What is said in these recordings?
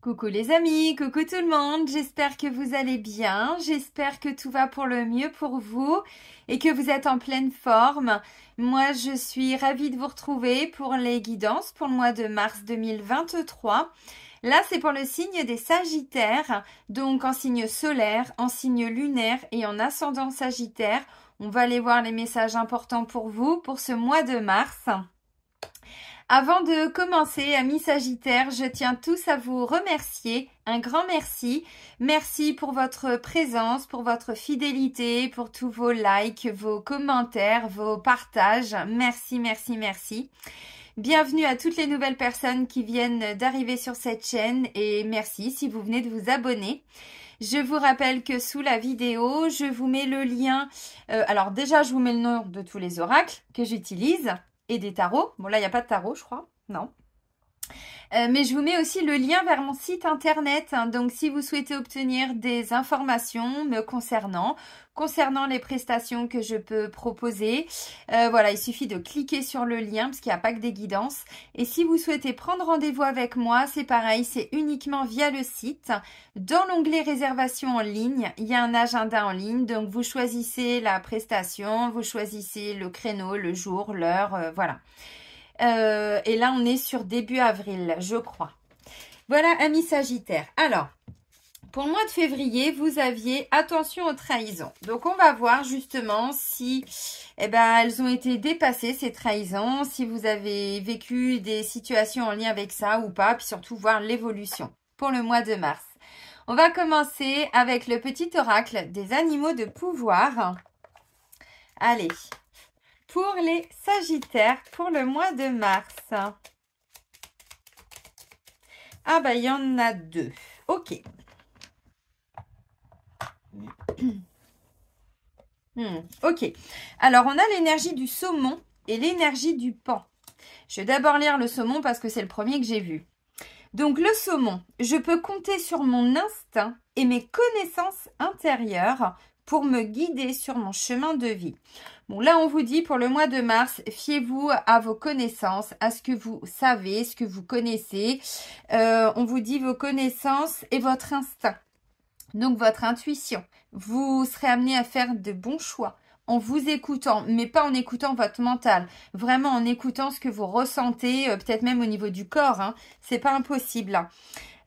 Coucou les amis, coucou tout le monde, j'espère que vous allez bien, j'espère que tout va pour le mieux pour vous et que vous êtes en pleine forme. Moi, je suis ravie de vous retrouver pour les guidances pour le mois de mars 2023. Là, c'est pour le signe des Sagittaires, donc en signe solaire, en signe lunaire et en ascendant Sagittaire. On va aller voir les messages importants pour vous pour ce mois de mars. Avant de commencer, amis Sagittaires, je tiens tous à vous remercier. Un grand merci. Merci pour votre présence, pour votre fidélité, pour tous vos likes, vos commentaires, vos partages. Merci, merci, merci. Bienvenue à toutes les nouvelles personnes qui viennent d'arriver sur cette chaîne et merci si vous venez de vous abonner. Je vous rappelle que sous la vidéo, je vous mets le lien. Alors déjà, je vous mets le nom de tous les oracles que j'utilise. Et des tarots. Bon, là, il n'y a pas de tarot, je crois. Non. Mais je vous mets aussi le lien vers mon site internet. Donc, si vous souhaitez obtenir des informations me concernant les prestations que je peux proposer, voilà, il suffit de cliquer sur le lien parce qu'il n'y a pas que des guidances. Et si vous souhaitez prendre rendez-vous avec moi, c'est pareil, c'est uniquement via le site. Dans l'onglet réservation en ligne, il y a un agenda en ligne. Donc, vous choisissez la prestation, vous choisissez le créneau, le jour, l'heure, voilà. Et là, on est sur début avril, je crois. Voilà, amis Sagittaires. Alors, pour le mois de février, vous aviez attention aux trahisons. Donc, on va voir justement si elles ont été dépassées, ces trahisons, si vous avez vécu des situations en lien avec ça ou pas, puis surtout voir l'évolution pour le mois de mars. On va commencer avec le petit oracle des animaux de pouvoir. Allez. Pour les Sagittaires, pour le mois de mars. Ah bah, il y en a deux. Ok. Ok. Alors, on a l'énergie du saumon et l'énergie du paon. Je vais d'abord lire le saumon parce que c'est le premier que j'ai vu. Donc, le saumon, je peux compter sur mon instinct et mes connaissances intérieures pour me guider sur mon chemin de vie. Bon, là, on vous dit pour le mois de mars, fiez-vous à vos connaissances, à ce que vous savez, ce que vous connaissez. On vous dit vos connaissances et votre instinct. Donc, votre intuition. Vous serez amené à faire de bons choix en vous écoutant, mais pas en écoutant votre mental. Vraiment en écoutant ce que vous ressentez, peut-être même au niveau du corps. Hein. C'est pas impossible, là.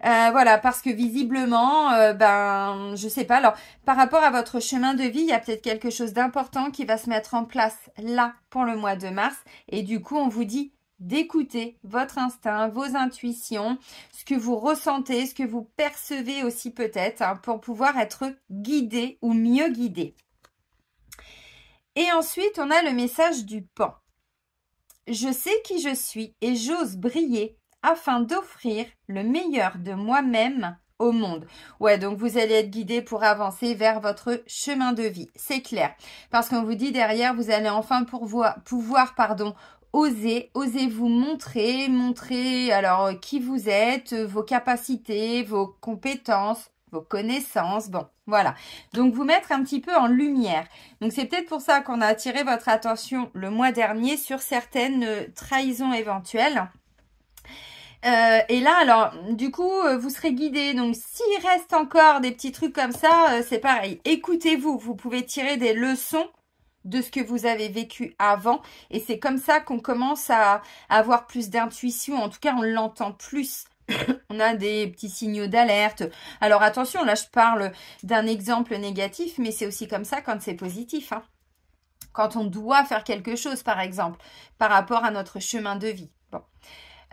Voilà, parce que visiblement, je sais pas. Alors, par rapport à votre chemin de vie, il y a peut-être quelque chose d'important qui va se mettre en place là pour le mois de mars. Et du coup, on vous dit d'écouter votre instinct, vos intuitions, ce que vous ressentez, ce que vous percevez aussi peut-être, hein, pour pouvoir être guidé ou mieux guidé. Et ensuite, on a le message du paon. Je sais qui je suis et j'ose briller afin d'offrir le meilleur de moi-même au monde. Ouais, donc vous allez être guidé pour avancer vers votre chemin de vie, c'est clair. Parce qu'on vous dit derrière, vous allez enfin pouvoir oser vous montrer alors qui vous êtes, vos capacités, vos compétences, vos connaissances, bon, voilà. Donc, vous mettre un petit peu en lumière. Donc, c'est peut-être pour ça qu'on a attiré votre attention le mois dernier sur certaines trahisons éventuelles. Et là, alors, du coup, vous serez guidé. Donc, s'il reste encore des petits trucs comme ça, c'est pareil. Écoutez-vous. Vous pouvez tirer des leçons de ce que vous avez vécu avant. Et c'est comme ça qu'on commence à avoir plus d'intuition. En tout cas, on l'entend plus. On a des petits signaux d'alerte. Alors, attention, là, je parle d'un exemple négatif, mais c'est aussi comme ça quand c'est positif. Hein. Quand on doit faire quelque chose, par exemple, par rapport à notre chemin de vie. Bon.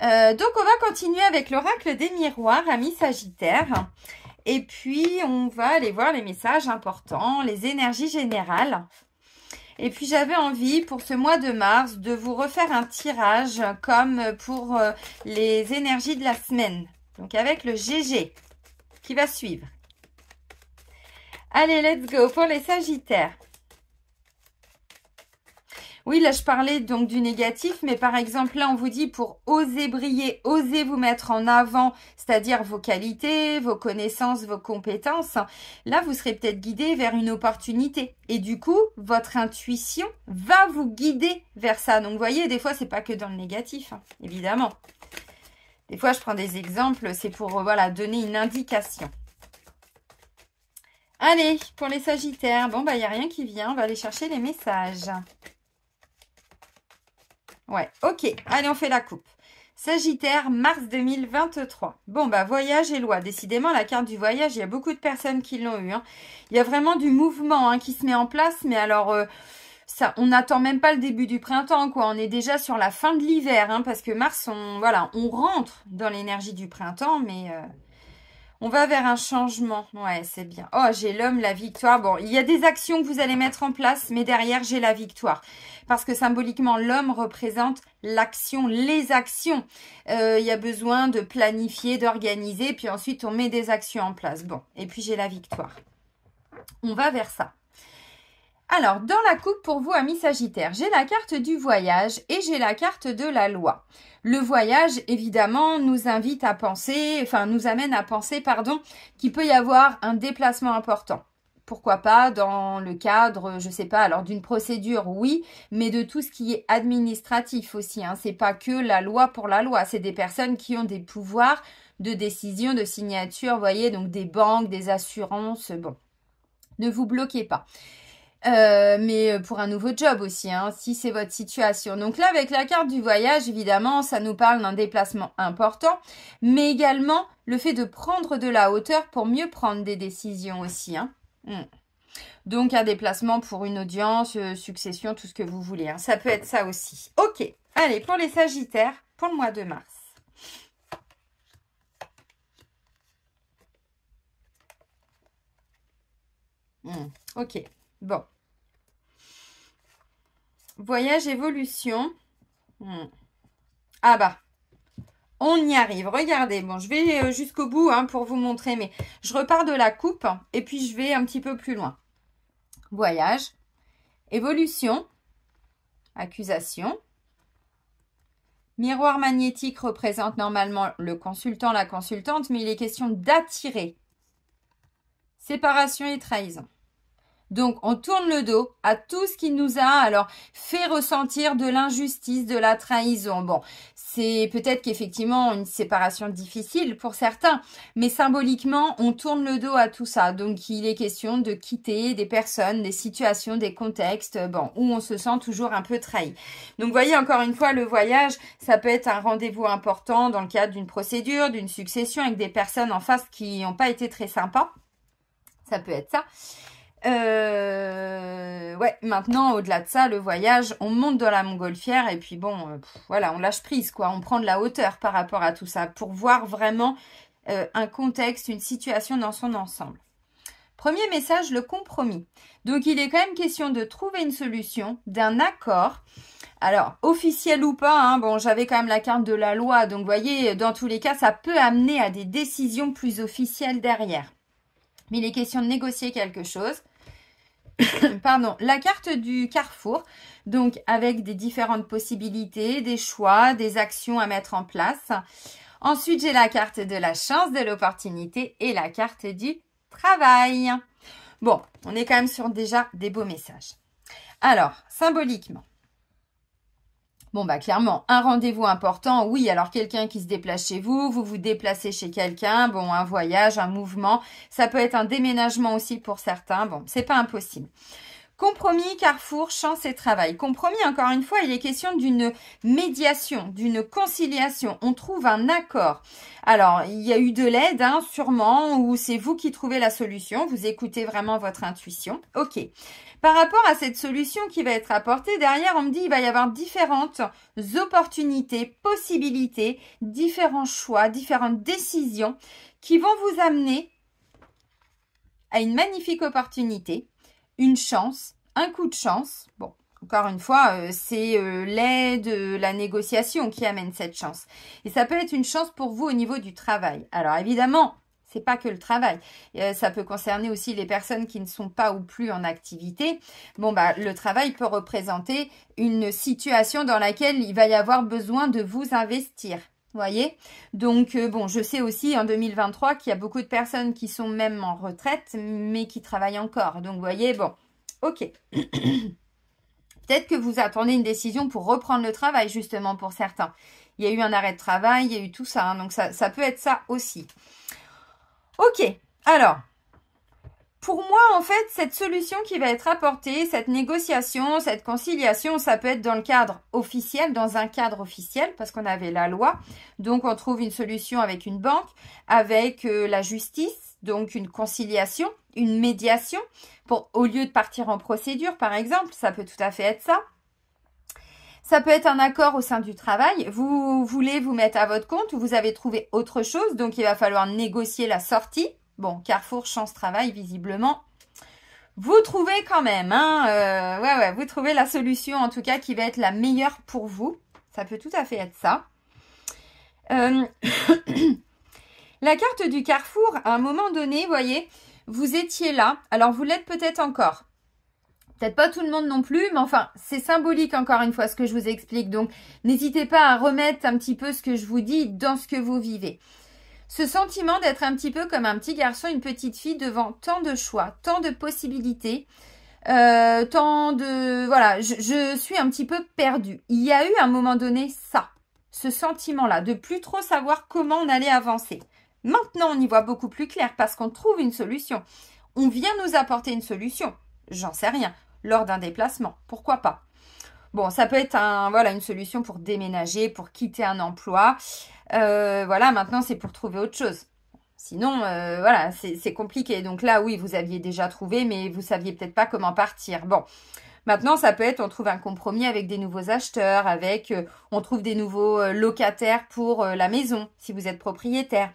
Donc, on va continuer avec l'oracle des miroirs, amis Sagittaires. Et puis, on va aller voir les messages importants, les énergies générales. Et puis, j'avais envie, pour ce mois de mars, de vous refaire un tirage comme pour les énergies de la semaine. Donc, avec le GG qui va suivre. Allez, let's go pour les Sagittaires. Oui, là, je parlais donc du négatif, mais par exemple, là, on vous dit pour oser briller, oser vous mettre en avant, c'est-à-dire vos qualités, vos connaissances, vos compétences. Là, vous serez peut-être guidé vers une opportunité. Et du coup, votre intuition va vous guider vers ça. Donc, vous voyez, des fois, c'est pas que dans le négatif, hein, évidemment. Des fois, je prends des exemples, c'est pour voilà, donner une indication. Allez, pour les Sagittaires, bon, bah, il n'y a rien qui vient. On va aller chercher les messages. Ouais, ok. Allez, on fait la coupe. Sagittaire, mars 2023. Bon, bah, voyage et loi. Décidément, la carte du voyage, il y a beaucoup de personnes qui l'ont eu. Hein. Il y a vraiment du mouvement hein, qui se met en place. Mais alors, ça, on n'attend même pas le début du printemps, quoi. On est déjà sur la fin de l'hiver. Hein, parce que mars, voilà, on rentre dans l'énergie du printemps, mais... on va vers un changement. Ouais, c'est bien. Oh, j'ai l'homme, la victoire. Bon, il y a des actions que vous allez mettre en place, mais derrière, j'ai la victoire. Parce que symboliquement, l'homme représente l'action, les actions. Il y a besoin de planifier, d'organiser, puis ensuite, on met des actions en place. Bon, et puis j'ai la victoire. On va vers ça. Alors, dans la coupe pour vous, amis Sagittaires, j'ai la carte du voyage et j'ai la carte de la loi. Le voyage, évidemment, nous invite à penser, enfin, nous amène à penser, pardon, qu'il peut y avoir un déplacement important. Pourquoi pas dans le cadre, je sais pas, alors d'une procédure, oui, mais de tout ce qui est administratif aussi. Hein. C'est pas que la loi pour la loi, c'est des personnes qui ont des pouvoirs de décision, de signature, vous voyez, donc des banques, des assurances, bon. Ne vous bloquez pas. Mais pour un nouveau job aussi, hein, si c'est votre situation. Donc là, avec la carte du voyage, évidemment, ça nous parle d'un déplacement important, mais également le fait de prendre de la hauteur pour mieux prendre des décisions aussi. Hein. Donc, un déplacement pour une audience, succession, tout ce que vous voulez. Hein. Ça peut être ça aussi. Ok, allez, pour les Sagittaires, pour le mois de mars. Ok, bon. Voyage, évolution. Ah bah, on y arrive. Regardez, bon, je vais jusqu'au bout hein, pour vous montrer, mais je repars de la coupe et puis je vais un petit peu plus loin. Voyage, évolution, accusation. Miroir magnétique représente normalement le consultant, la consultante, mais il est question d'attirer. Séparation et trahison. Donc, on tourne le dos à tout ce qui nous a alors fait ressentir de l'injustice, de la trahison. Bon, c'est peut-être qu'effectivement une séparation difficile pour certains, mais symboliquement, on tourne le dos à tout ça. Donc, il est question de quitter des personnes, des situations, des contextes, bon, où on se sent toujours un peu trahi. Donc, vous voyez, encore une fois, le voyage, ça peut être un rendez-vous important dans le cadre d'une procédure, d'une succession avec des personnes en face qui n'ont pas été très sympas. Ça peut être ça. Ouais, maintenant, au-delà de ça, le voyage, on monte dans la montgolfière et puis bon, voilà, on lâche prise, quoi. On prend de la hauteur par rapport à tout ça pour voir vraiment un contexte, une situation dans son ensemble. Premier message, le compromis. Donc, il est quand même question de trouver une solution, d'un accord. Alors, officiel ou pas, hein, bon, j'avais quand même la carte de la loi. Donc, vous voyez, dans tous les cas, ça peut amener à des décisions plus officielles derrière. Mais il est question de négocier quelque chose. Pardon, la carte du carrefour, donc avec des différentes possibilités, des choix, des actions à mettre en place. Ensuite, j'ai la carte de la chance, de l'opportunité et la carte du travail. Bon, on est quand même sur déjà des beaux messages. Alors, symboliquement. Bon, bah clairement, un rendez-vous important, oui, alors quelqu'un qui se déplace chez vous, vous vous déplacez chez quelqu'un, bon, un voyage, un mouvement, ça peut être un déménagement aussi pour certains, bon, c'est pas impossible. Compromis, carrefour, chance et travail. Compromis, encore une fois, il est question d'une médiation, d'une conciliation. On trouve un accord. Alors, il y a eu de l'aide, hein, sûrement, ou c'est vous qui trouvez la solution. Vous écoutez vraiment votre intuition. Ok. Par rapport à cette solution qui va être apportée, derrière, on me dit qu'il va y avoir différentes opportunités, possibilités, différents choix, différentes décisions qui vont vous amener à une magnifique opportunité, une chance, un coup de chance. Bon, encore une fois, c'est l'aide, la négociation qui amène cette chance. Et ça peut être une chance pour vous au niveau du travail. Alors évidemment, c'est pas que le travail. Ça peut concerner aussi les personnes qui ne sont pas ou plus en activité. Bon, bah, le travail peut représenter une situation dans laquelle il va y avoir besoin de vous investir. Vous voyez? Donc, bon, je sais aussi en 2023 qu'il y a beaucoup de personnes qui sont même en retraite, mais qui travaillent encore. Donc, vous voyez, bon, ok. Peut-être que vous attendez une décision pour reprendre le travail, justement, pour certains. il y a eu un arrêt de travail, il y a eu tout ça. Hein, donc, ça peut être ça aussi. Ok, alors, pour moi, en fait, cette solution qui va être apportée, cette négociation, cette conciliation, ça peut être dans le cadre officiel, dans un cadre officiel, parce qu'on avait la loi. Donc, on trouve une solution avec une banque, avec la justice, donc une conciliation, une médiation, au lieu de partir en procédure, par exemple, ça peut tout à fait être ça. Ça peut être un accord au sein du travail. Vous voulez vous mettre à votre compte ou vous avez trouvé autre chose, donc il va falloir négocier la sortie. Bon, Carrefour, Chance Travail, visiblement, vous trouvez quand même, hein, ouais, vous trouvez la solution, en tout cas, qui va être la meilleure pour vous. Ça peut tout à fait être ça. La carte du Carrefour, à un moment donné, vous voyez, vous étiez là. Alors, vous l'êtes peut-être encore. Peut-être pas tout le monde non plus, mais enfin, c'est symbolique encore une fois ce que je vous explique. Donc, n'hésitez pas à remettre un petit peu ce que je vous dis dans ce que vous vivez. Ce sentiment d'être un petit peu comme un petit garçon, une petite fille devant tant de choix, tant de possibilités, tant de... Voilà, je suis un petit peu perdue. Il y a eu à un moment donné ça, ce sentiment-là, de plus trop savoir comment on allait avancer. Maintenant, on y voit beaucoup plus clair parce qu'on trouve une solution. On vient nous apporter une solution, j'en sais rien, lors d'un déplacement, pourquoi pas. Bon, ça peut être une solution pour déménager, pour quitter un emploi. Voilà, maintenant, c'est pour trouver autre chose. Sinon, voilà, c'est compliqué. Donc là, oui, vous aviez déjà trouvé, mais vous saviez peut-être pas comment partir. Bon, maintenant, ça peut être, on trouve un compromis avec des nouveaux acheteurs, on trouve des nouveaux locataires pour la maison, si vous êtes propriétaire.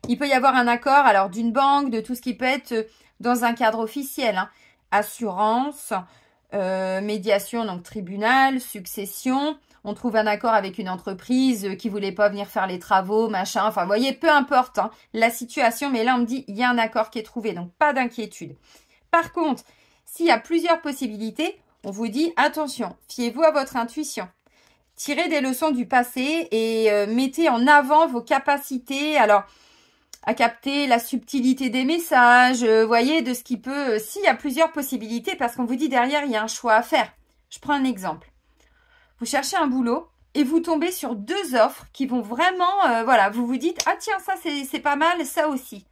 Il peut y avoir un accord, alors, d'une banque, de tout ce qui peut être dans un cadre officiel, hein. Assurance, médiation, donc tribunal, succession. On trouve un accord avec une entreprise qui voulait pas venir faire les travaux, machin. Enfin, vous voyez, peu importe hein, la situation. Mais là, on me dit, il y a un accord qui est trouvé. Donc, pas d'inquiétude. Par contre, s'il y a plusieurs possibilités, on vous dit, attention, fiez-vous à votre intuition. Tirez des leçons du passé et mettez en avant vos capacités. Alors, à capter la subtilité des messages, voyez, de ce qui peut... S'il y a plusieurs possibilités, parce qu'on vous dit derrière, il y a un choix à faire. Je prends un exemple. Vous cherchez un boulot et vous tombez sur 2 offres qui vont vraiment... voilà, vous vous dites, ah tiens, ça c'est pas mal, ça aussi.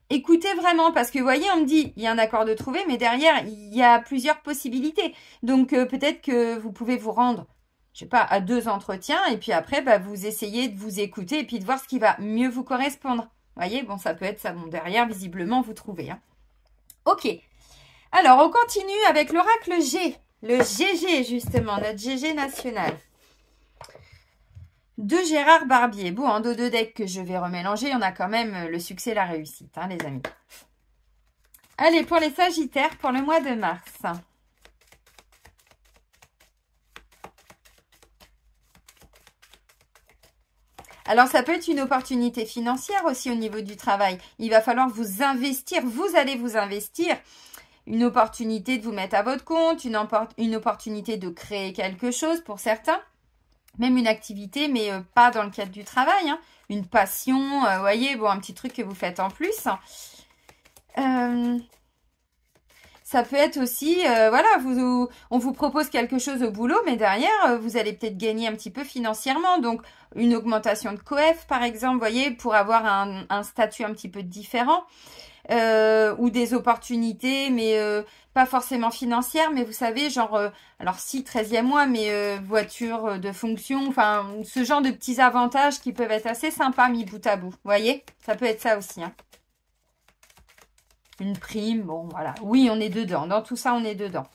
Écoutez vraiment, parce que vous voyez, on me dit, il y a un accord de trouver, mais derrière, il y a plusieurs possibilités. Donc, peut-être que vous pouvez vous rendre, je sais pas, à 2 entretiens, et puis après, vous essayez de vous écouter, et puis de voir ce qui va mieux vous correspondre. Vous voyez, bon, ça peut être ça. Bon, derrière, visiblement, vous trouvez. Hein. Ok. Alors, on continue avec l'oracle G. Le GG, justement, notre GG national. De Gérard Barbier. Bon, en dos de deck que je vais remélanger, on a quand même le succès et la réussite, hein, les amis. Allez, pour les Sagittaires, pour le mois de mars. Alors, ça peut être une opportunité financière aussi au niveau du travail. Il va falloir vous investir. Vous allez vous investir. Une opportunité de vous mettre à votre compte. Une opportunité de créer quelque chose pour certains. Même une activité, mais pas dans le cadre du travail. Hein. Une passion, vous voyez, bon, un petit truc que vous faites en plus. Ça peut être aussi, voilà, on vous propose quelque chose au boulot, mais derrière, vous allez peut-être gagner un petit peu financièrement. Donc, une augmentation de coef, par exemple, vous voyez, pour avoir un statut un petit peu différent. Ou des opportunités, mais pas forcément financières, mais vous savez, genre, alors si, 13e mois, mais voiture de fonction, enfin, ce genre de petits avantages qui peuvent être assez sympas mis bout à bout. Vous voyez, ça peut être ça aussi, hein. Une prime, bon, voilà. Oui, on est dedans. Dans tout ça, on est dedans.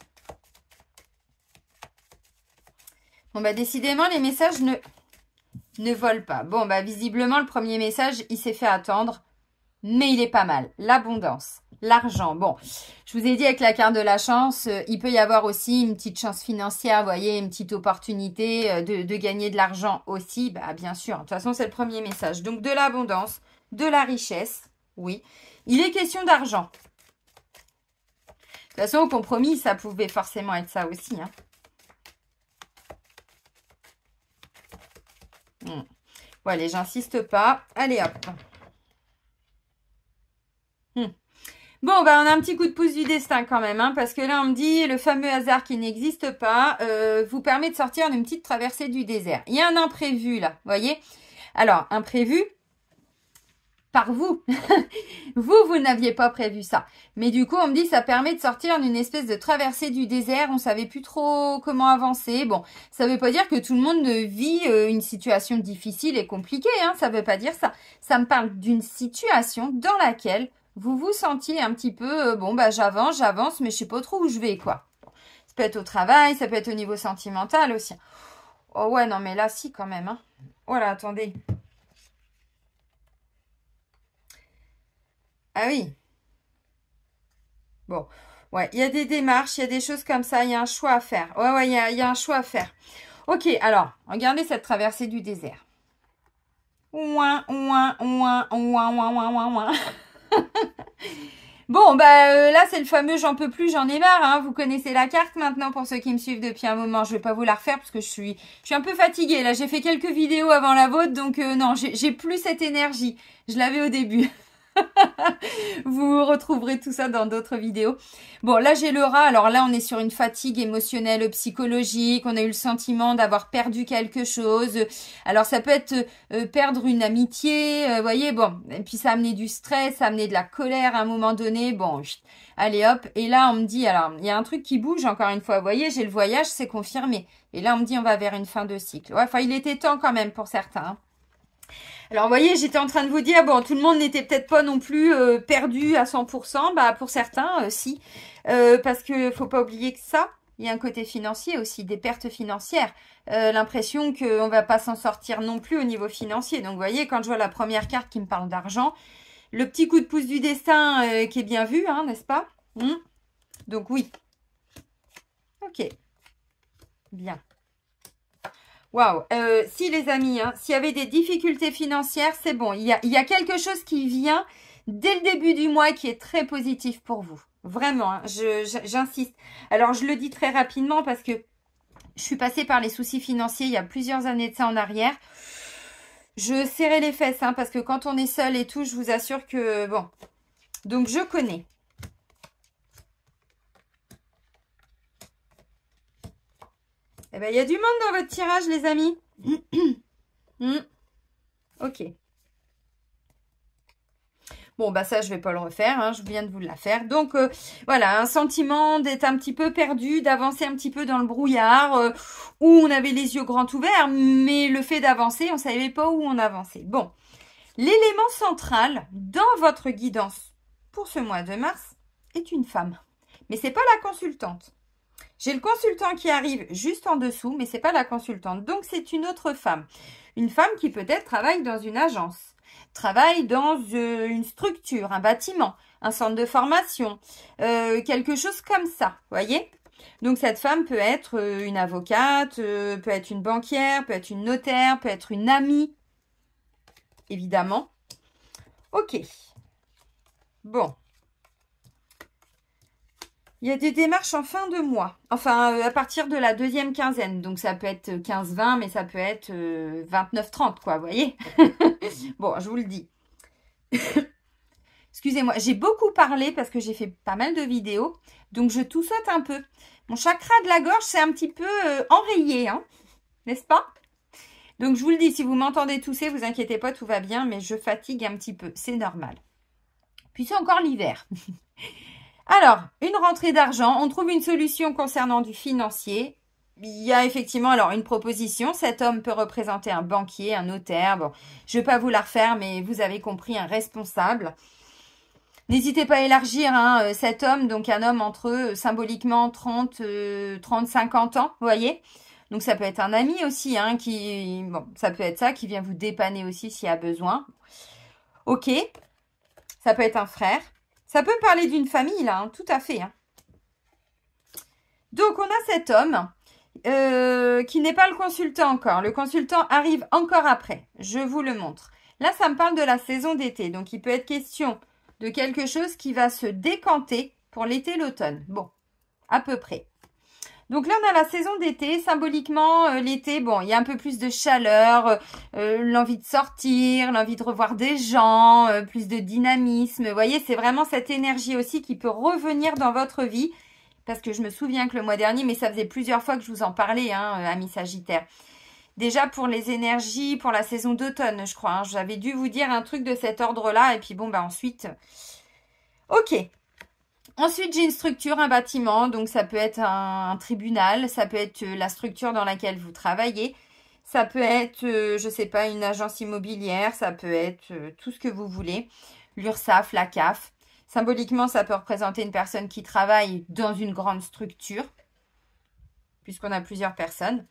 Bon, décidément, les messages ne volent pas. Bon, visiblement, le premier message, il s'est fait attendre. Mais il est pas mal. L'abondance, l'argent. Bon, je vous ai dit avec la carte de la chance, il peut y avoir aussi une petite chance financière, vous voyez, une petite opportunité de gagner de l'argent aussi. Bien sûr, de toute façon, c'est le premier message. Donc, de l'abondance, de la richesse, oui. Il est question d'argent. De toute façon, au compromis, ça pouvait forcément être ça aussi. Hein. Bon, allez, j'insiste pas. Allez, hop. Bon, bah, on a un petit coup de pouce du destin quand même, hein, parce que là, on me dit, le fameux hasard qui n'existe pas vous permet de sortir d'une petite traversée du désert. Il y a un imprévu, là, vous voyez? Alors, imprévu par vous. Vous n'aviez pas prévu ça. Mais du coup, on me dit, ça permet de sortir d'une espèce de traversée du désert. On savait plus trop comment avancer. Bon, ça veut pas dire que tout le monde vit une situation difficile et compliquée, hein. Ça veut pas dire ça. Ça me parle d'une situation dans laquelle vous vous sentiez un petit peu, bon, bah, j'avance, mais je sais pas trop où je vais, quoi. Bon, ça peut être au travail, ça peut être au niveau sentimental aussi. Oh ouais, non, mais là, si, quand même, hein. Voilà, attendez. Ah oui. Bon, ouais, il y a des démarches, il y a des choses comme ça, il y a un choix à faire. Ouais, il y a un choix à faire. Ok, alors, regardez cette traversée du désert. Ouin, ouin, ouin, ouin, ouin, ouin, ouin, ouin. Bon, bah là, c'est le fameux j'en peux plus, j'en ai marre. Hein. Vous connaissez la carte maintenant pour ceux qui me suivent depuis un moment. Je vais pas vous la refaire parce que je suis un peu fatiguée. Là, j'ai fait quelques vidéos avant la vôtre, donc non, j'ai plus cette énergie. Je l'avais au début. Vous retrouverez tout ça dans d'autres vidéos. Bon, là, j'ai le rat. Alors là, on est sur une fatigue émotionnelle, psychologique. On a eu le sentiment d'avoir perdu quelque chose. Alors, ça peut être perdre une amitié, vous voyez, bon. Et puis, ça a amené du stress, ça a amené de la colère à un moment donné. Bon, allez hop. Et là, on me dit, alors, il y a un truc qui bouge, encore une fois. Vous voyez, j'ai le voyage, c'est confirmé. Et là, on me dit, on va vers une fin de cycle. Ouais, enfin, il était temps quand même pour certains, hein. Alors, vous voyez, j'étais en train de vous dire, bon, tout le monde n'était peut-être pas non plus perdu à 100%. Bah, pour certains, si. Parce que faut pas oublier que ça, il y a un côté financier aussi, des pertes financières. L'impression qu'on va pas s'en sortir non plus au niveau financier. Donc, vous voyez, quand je vois la première carte qui me parle d'argent, le petit coup de pouce du destin qui est bien vu, hein, n'est-ce pas? Donc, oui. Ok. Bien. Waouh, si les amis, hein, s'il y avait des difficultés financières, c'est bon. Il y a quelque chose qui vient dès le début du mois qui est très positif pour vous. Vraiment, hein, j'insiste. Alors, je le dis très rapidement parce que je suis passée par les soucis financiers il y a plusieurs années de ça en arrière. Je serrais les fesses, hein, parce que quand on est seul et tout, je vous assure que, bon. Donc, je connais. Eh bien, il y a du monde dans votre tirage, les amis. Ok. Bon, bah ça, je vais pas le refaire, hein, je viens de vous la faire. Donc, voilà, un sentiment d'être un petit peu perdu, d'avancer un petit peu dans le brouillard, où on avait les yeux grands ouverts, mais le fait d'avancer, on savait pas où on avançait. Bon, l'élément central dans votre guidance pour ce mois de mars est une femme. Mais c'est pas la consultante. J'ai le consultant qui arrive juste en dessous, mais c'est pas la consultante. Donc, c'est une autre femme. Une femme qui peut-être travaille dans une agence, travaille dans une structure, un bâtiment, un centre de formation, quelque chose comme ça, voyez? Donc, cette femme peut être une avocate, peut être une banquière, peut être une notaire, peut être une amie, évidemment. Ok. Bon. Il y a des démarches en fin de mois. Enfin, à partir de la deuxième quinzaine. Donc, ça peut être 15-20, mais ça peut être 29-30, quoi, vous voyez. Bon, je vous le dis. Excusez-moi, j'ai beaucoup parlé parce que j'ai fait pas mal de vidéos. Donc, je toussote un peu. Mon chakra de la gorge, c'est un petit peu enrayé, hein, n'est-ce pas? Donc, je vous le dis, si vous m'entendez tousser, vous inquiétez pas, tout va bien. Mais je fatigue un petit peu, c'est normal. Puis, c'est encore l'hiver. Alors, une rentrée d'argent, on trouve une solution concernant du financier. Il y a effectivement alors une proposition. Cet homme peut représenter un banquier, un notaire. Bon, je ne vais pas vous la refaire, mais vous avez compris, un responsable. N'hésitez pas à élargir hein, cet homme, donc un homme entre symboliquement 30-50 ans, vous voyez. Donc ça peut être un ami aussi, hein, ça peut être ça, qui vient vous dépanner aussi s'il y a besoin. Ok, ça peut être un frère. Ça peut me parler d'une famille, là, hein, tout à fait. Hein. Donc, on a cet homme qui n'est pas le consultant encore. Le consultant arrive encore après. Je vous le montre. Là, ça me parle de la saison d'été. Donc, il peut être question de quelque chose qui va se décanter pour l'été, l'automne. Bon, à peu près. Donc là, on a la saison d'été. Symboliquement, l'été, bon, il y a un peu plus de chaleur, l'envie de sortir, l'envie de revoir des gens, plus de dynamisme. Vous voyez, c'est vraiment cette énergie aussi qui peut revenir dans votre vie. Parce que je me souviens que le mois dernier, mais ça faisait plusieurs fois que je vous en parlais, hein, amis Sagittaires. Déjà pour les énergies, pour la saison d'automne, je crois. Hein, j'avais dû vous dire un truc de cet ordre-là. Et puis bon, bah ensuite... Ok. Ensuite, j'ai une structure, un bâtiment. Donc ça peut être un tribunal. Ça peut être la structure dans laquelle vous travaillez. Ça peut être, je sais pas, une agence immobilière. Ça peut être tout ce que vous voulez. L'URSSAF, la CAF. Symboliquement, ça peut représenter une personne qui travaille dans une grande structure. Puisqu'on a plusieurs personnes.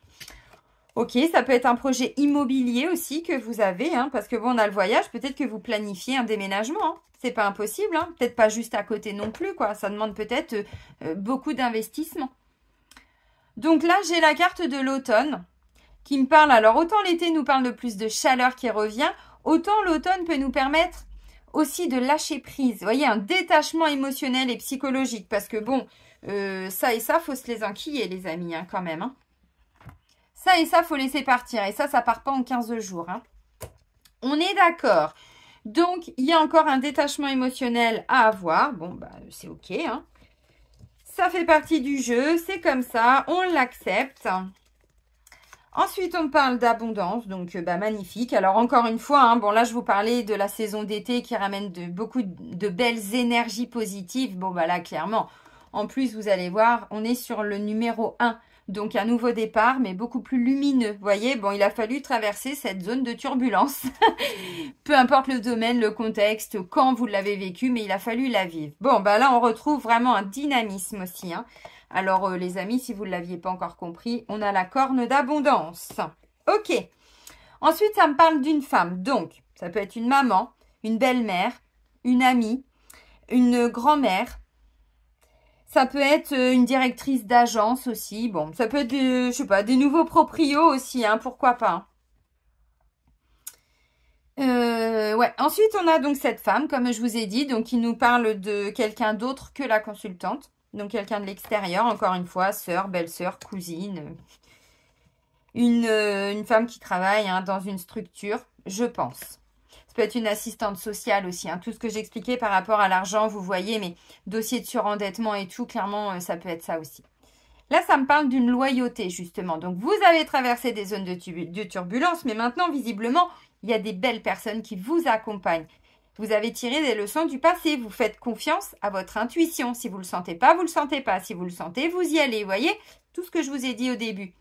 Ok, ça peut être un projet immobilier aussi que vous avez, hein, parce que bon, on a le voyage, peut-être que vous planifiez un déménagement, hein. C'est pas impossible, hein, peut-être pas juste à côté non plus, quoi. Ça demande peut-être beaucoup d'investissement. Donc là, j'ai la carte de l'automne qui me parle, alors autant l'été nous parle de plus de chaleur qui revient, autant l'automne peut nous permettre aussi de lâcher prise. Vous voyez, un détachement émotionnel et psychologique, parce que bon, ça et ça, faut se les enquiller, les amis, hein, quand même, hein. Ça et ça, faut laisser partir. Et ça part pas en 15 jours. Hein. On est d'accord. Donc, il y a encore un détachement émotionnel à avoir. Bon, bah, c'est ok. Hein. Ça fait partie du jeu. C'est comme ça. On l'accepte. Ensuite, on parle d'abondance. Donc, bah, magnifique. Alors, encore une fois, hein, bon, là, je vous parlais de la saison d'été qui ramène beaucoup de belles énergies positives. Bon, bah là, clairement. En plus, vous allez voir, on est sur le numéro 1. Donc, un nouveau départ, mais beaucoup plus lumineux. Vous voyez, bon, il a fallu traverser cette zone de turbulence. Peu importe le domaine, le contexte, quand vous l'avez vécu, mais il a fallu la vivre. Bon, bah là, on retrouve vraiment un dynamisme aussi. Hein. Alors, les amis, si vous ne l'aviez pas encore compris, on a la corne d'abondance. Ok. Ensuite, ça me parle d'une femme. Donc, ça peut être une maman, une belle-mère, une amie, une grand-mère. Ça peut être une directrice d'agence aussi. Bon, ça peut être, je sais pas, des nouveaux proprios aussi, hein, pourquoi pas. Ouais. Ensuite, on a donc cette femme, comme je vous ai dit, donc qui nous parle de quelqu'un d'autre que la consultante. Donc, quelqu'un de l'extérieur, encore une fois, sœur, belle-sœur, cousine. Une femme qui travaille hein, dans une structure, je pense. Ça peut être une assistante sociale aussi. Hein. Tout ce que j'expliquais par rapport à l'argent, vous voyez, mais dossier de surendettement et tout, clairement, ça peut être ça aussi. Là, ça me parle d'une loyauté, justement. Donc, vous avez traversé des zones de turbulence, mais maintenant, visiblement, il y a des belles personnes qui vous accompagnent. Vous avez tiré des leçons du passé. Vous faites confiance à votre intuition. Si vous ne le sentez pas, vous ne le sentez pas. Si vous le sentez, vous y allez. Vous voyez, tout ce que je vous ai dit au début.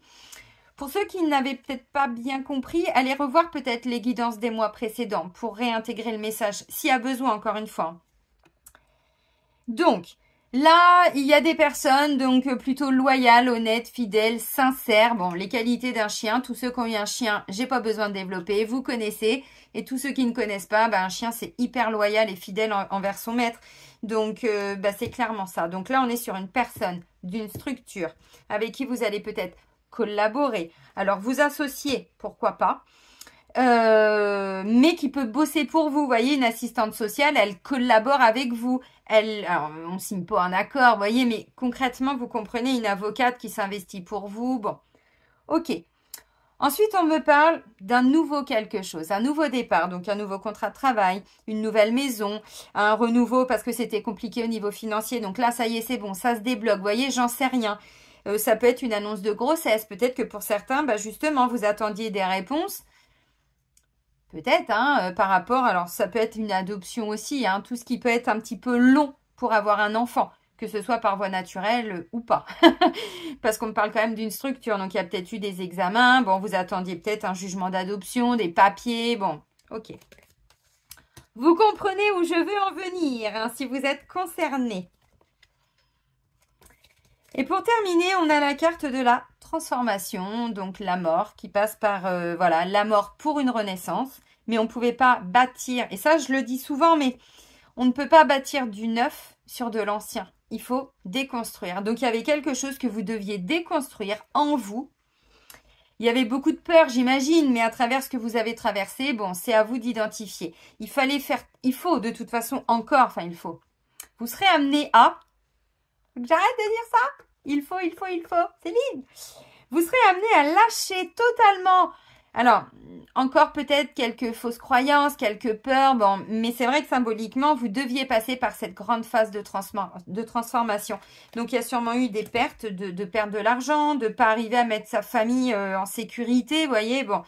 Pour ceux qui n'avaient peut-être pas bien compris, allez revoir peut-être les guidances des mois précédents pour réintégrer le message, s'il y a besoin, encore une fois. Donc, là, il y a des personnes donc plutôt loyales, honnêtes, fidèles, sincères. Bon, les qualités d'un chien, tous ceux qui ont eu un chien, j'ai pas besoin de développer, vous connaissez. Et tous ceux qui ne connaissent pas, ben, un chien, c'est hyper loyal et fidèle envers son maître. Donc, c'est clairement ça. Donc là, on est sur une personne d'une structure avec qui vous allez peut-être collaborer. Alors, vous associer, pourquoi pas, mais qui peut bosser pour vous. Vous voyez, une assistante sociale, elle collabore avec vous. Alors, on ne signe pas un accord, vous voyez, mais concrètement, vous comprenez, une avocate qui s'investit pour vous. Bon, ok. Ensuite, on me parle d'un nouveau quelque chose, un nouveau départ, donc un nouveau contrat de travail, une nouvelle maison, un renouveau parce que c'était compliqué au niveau financier. Donc là, ça y est, c'est bon, ça se débloque. Vous voyez, j'en sais rien. Ça peut être une annonce de grossesse. Peut-être que pour certains, bah justement, vous attendiez des réponses. Peut-être, hein, par rapport... Alors, ça peut être une adoption aussi. Hein, tout ce qui peut être un petit peu long pour avoir un enfant. Que ce soit par voie naturelle ou pas. Parce qu'on me parle quand même d'une structure. Donc, il y a peut-être eu des examens. Bon, vous attendiez peut-être un jugement d'adoption, des papiers. Bon, ok. Vous comprenez où je veux en venir, hein, si vous êtes concerné. Et pour terminer, on a la carte de la transformation, donc la mort, qui passe par voilà, la mort pour une renaissance. Mais on ne pouvait pas bâtir, et ça je le dis souvent, mais on ne peut pas bâtir du neuf sur de l'ancien. Il faut déconstruire. Donc il y avait quelque chose que vous deviez déconstruire en vous. Il y avait beaucoup de peur, j'imagine, mais à travers ce que vous avez traversé, bon, c'est à vous d'identifier. Il faut de toute façon encore, enfin il faut. Vous serez amené à... J'arrête de dire ça. Céline, vous serez amené à lâcher totalement. Alors, encore peut-être quelques fausses croyances, quelques peurs, bon, mais c'est vrai que symboliquement, vous deviez passer par cette grande phase de transformation. Donc, il y a sûrement eu des pertes, de perdre de l'argent, de ne pas arriver à mettre sa famille en sécurité, vous voyez, bon.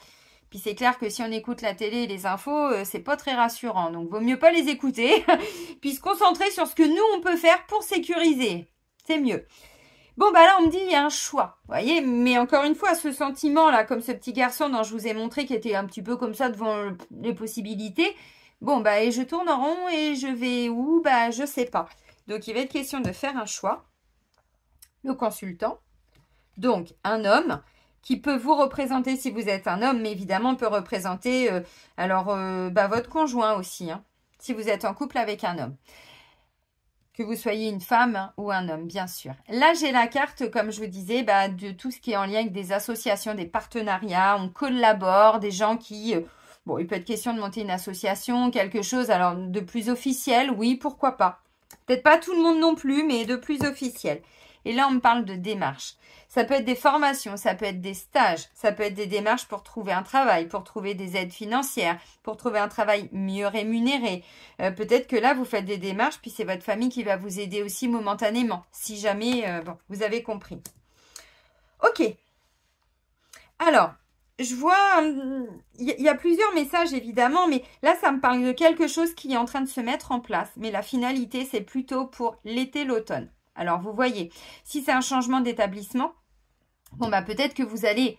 Puis c'est clair que si on écoute la télé et les infos, c'est pas très rassurant. Donc, vaut mieux pas les écouter, puis se concentrer sur ce que nous, on peut faire pour sécuriser. C'est mieux. Bon, bah là, on me dit, il y a un choix, vous voyez, mais encore une fois, ce sentiment-là, comme ce petit garçon dont je vous ai montré, qui était un petit peu comme ça devant les possibilités, bon, bah, et je tourne en rond et je vais où? Bah, je sais pas. Donc, il va être question de faire un choix. Le consultant, donc, un homme qui peut vous représenter si vous êtes un homme, mais évidemment, peut représenter, bah, votre conjoint aussi, hein, si vous êtes en couple avec un homme. Que vous soyez une femme ou un homme, bien sûr. Là, j'ai la carte, comme je vous disais, bah, de tout ce qui est en lien avec des associations, des partenariats. On collabore, des gens qui... bon, il peut être question de monter une association, quelque chose alors de plus officiel. Oui, pourquoi pas. Peut-être pas tout le monde non plus, mais de plus officiel. Et là, on me parle de démarches. Ça peut être des formations, ça peut être des stages, ça peut être des démarches pour trouver un travail, pour trouver des aides financières, pour trouver un travail mieux rémunéré. Peut-être que là, vous faites des démarches, puis c'est votre famille qui va vous aider aussi momentanément, si jamais, bon, vous avez compris. Ok. Alors, je vois, il y a plusieurs messages évidemment, mais là, ça me parle de quelque chose qui est en train de se mettre en place. Mais la finalité, c'est plutôt pour l'été, l'automne. Alors, vous voyez, si c'est un changement d'établissement, bon, bah peut-être que vous allez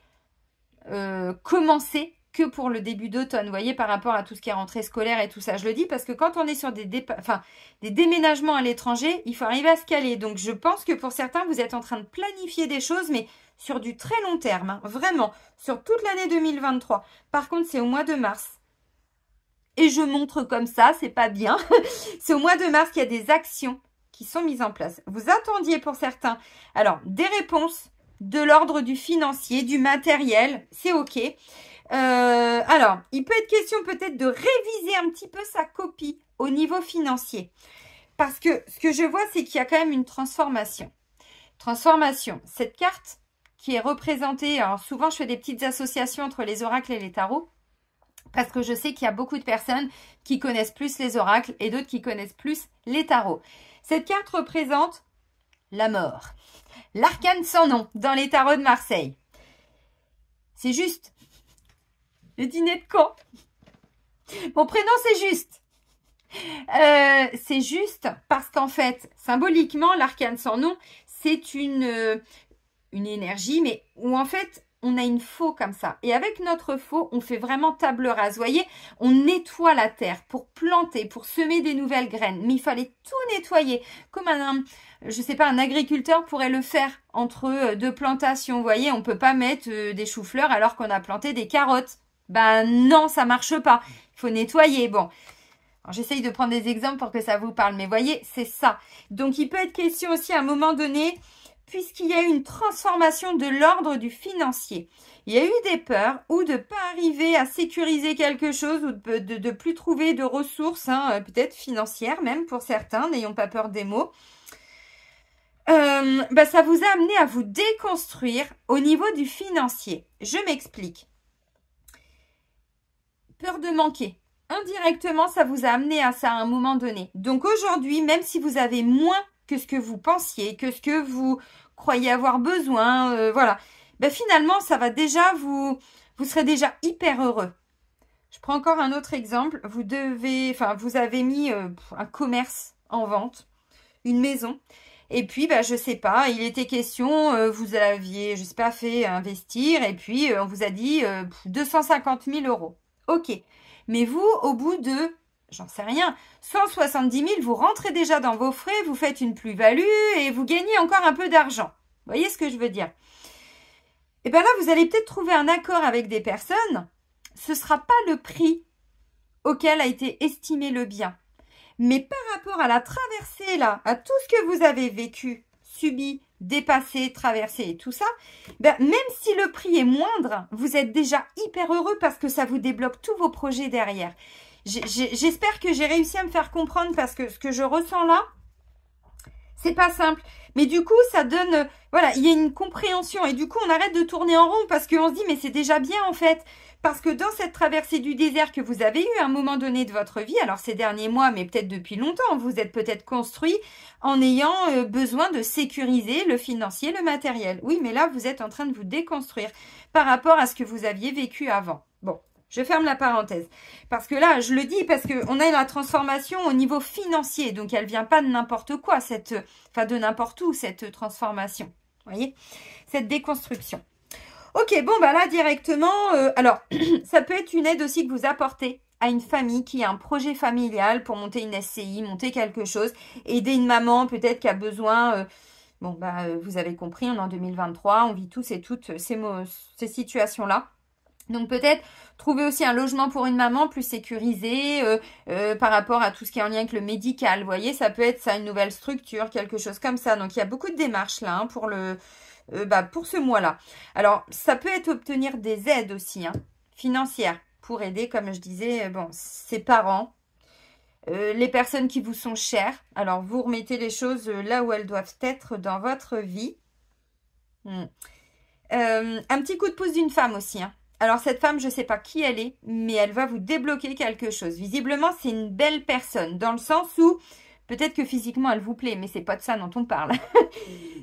commencer que pour le début d'automne, vous voyez, par rapport à tout ce qui est rentrée scolaire et tout ça. Je le dis parce que quand on est sur des déménagements à l'étranger, il faut arriver à se caler. Donc, je pense que pour certains, vous êtes en train de planifier des choses, mais sur du très long terme, hein, vraiment, sur toute l'année 2023. Par contre, c'est au mois de mars. Et je montre comme ça, c'est pas bien. C'est au mois de mars qu'il y a des actions qui sont mises en place. Vous attendiez pour certains, alors, des réponses de l'ordre du financier, du matériel, c'est OK. Alors, il peut être question peut-être de réviser un petit peu sa copie au niveau financier. Parce que ce que je vois, c'est qu'il y a quand même une transformation. Transformation, cette carte qui est représentée, alors souvent je fais des petites associations entre les oracles et les tarots, parce que je sais qu'il y a beaucoup de personnes qui connaissent plus les oracles et d'autres qui connaissent plus les tarots. Cette carte représente la mort. L'arcane sans nom dans les tarots de Marseille. C'est juste. Le dîner de camp. Mon prénom, c'est juste. C'est juste parce qu'en fait, symboliquement, l'arcane sans nom, c'est une énergie, mais où en fait, on a une faux comme ça. Et avec notre faux, on fait vraiment table rase. Vous voyez, on nettoie la terre pour planter, pour semer des nouvelles graines. Mais il fallait tout nettoyer. Comme je sais pas, un agriculteur pourrait le faire entre deux plantations. Vous voyez, on peut pas mettre des choux-fleurs alors qu'on a planté des carottes. Ben non, ça marche pas. Il faut nettoyer. Bon. J'essaye de prendre des exemples pour que ça vous parle. Mais vous voyez, c'est ça. Donc, il peut être question aussi à un moment donné... puisqu'il y a eu une transformation de l'ordre du financier. Il y a eu des peurs ou de ne pas arriver à sécuriser quelque chose ou de ne plus trouver de ressources, hein, peut-être financières même pour certains, n'ayons pas peur des mots. Ça vous a amené à vous déconstruire au niveau du financier. Je m'explique. Peur de manquer. Indirectement, ça vous a amené à ça à un moment donné. Donc aujourd'hui, même si vous avez moins que ce que vous pensiez, que ce que vous croyez avoir besoin, voilà. Ben finalement, ça va déjà vous serez déjà hyper heureux. Je prends encore un autre exemple. Vous avez mis un commerce en vente, une maison. Et puis, je sais pas, il était question, vous aviez, je sais pas, fait investir. Et puis, on vous a dit 250 000 €. OK. Mais vous, au bout de... j'en sais rien, 170 000, vous rentrez déjà dans vos frais, vous faites une plus-value et vous gagnez encore un peu d'argent. Vous voyez ce que je veux dire? Et bien là, vous allez peut-être trouver un accord avec des personnes. Ce ne sera pas le prix auquel a été estimé le bien. Mais par rapport à la traversée, là, à tout ce que vous avez vécu, subi, dépassé, traversé et tout ça, même si le prix est moindre, vous êtes déjà hyper heureux parce que ça vous débloque tous vos projets derrière. J'espère que j'ai réussi à me faire comprendre parce que ce que je ressens là, C'est pas simple. Mais du coup, ça donne... voilà, il y a une compréhension. Et du coup, on arrête de tourner en rond parce qu'on se dit, mais c'est déjà bien en fait. Parce que dans cette traversée du désert que vous avez eue à un moment donné de votre vie, alors ces derniers mois, mais peut-être depuis longtemps, vous êtes peut-être construit en ayant besoin de sécuriser le financier, le matériel. Oui, mais là, vous êtes en train de vous déconstruire par rapport à ce que vous aviez vécu avant. Bon. Je ferme la parenthèse. Parce que là, je le dis parce qu'on a la transformation au niveau financier. Donc, elle ne vient pas de n'importe quoi, enfin de n'importe où, cette transformation. Vous voyez? Cette déconstruction. Ok, bon, bah là, directement, alors, ça peut être une aide aussi que vous apportez à une famille qui a un projet familial pour monter une SCI, monter quelque chose, aider une maman peut-être qui a besoin... bon, bah, vous avez compris, on est en 2023, on vit tous et toutes ces situations-là. Donc peut-être trouver aussi un logement pour une maman plus sécurisé par rapport à tout ce qui est en lien avec le médical. Vous voyez, ça peut être ça, une nouvelle structure, quelque chose comme ça. Donc il y a beaucoup de démarches là hein, pour ce mois-là. Alors ça peut être obtenir des aides aussi hein, financières pour aider, comme je disais, bon, ses parents, les personnes qui vous sont chères. Alors vous remettez les choses là où elles doivent être dans votre vie. Un petit coup de pouce d'une femme aussi hein. Alors, cette femme, je ne sais pas qui elle est, mais elle va vous débloquer quelque chose. Visiblement, c'est une belle personne, dans le sens où, peut-être que physiquement, elle vous plaît, mais c'est pas de ça dont on parle.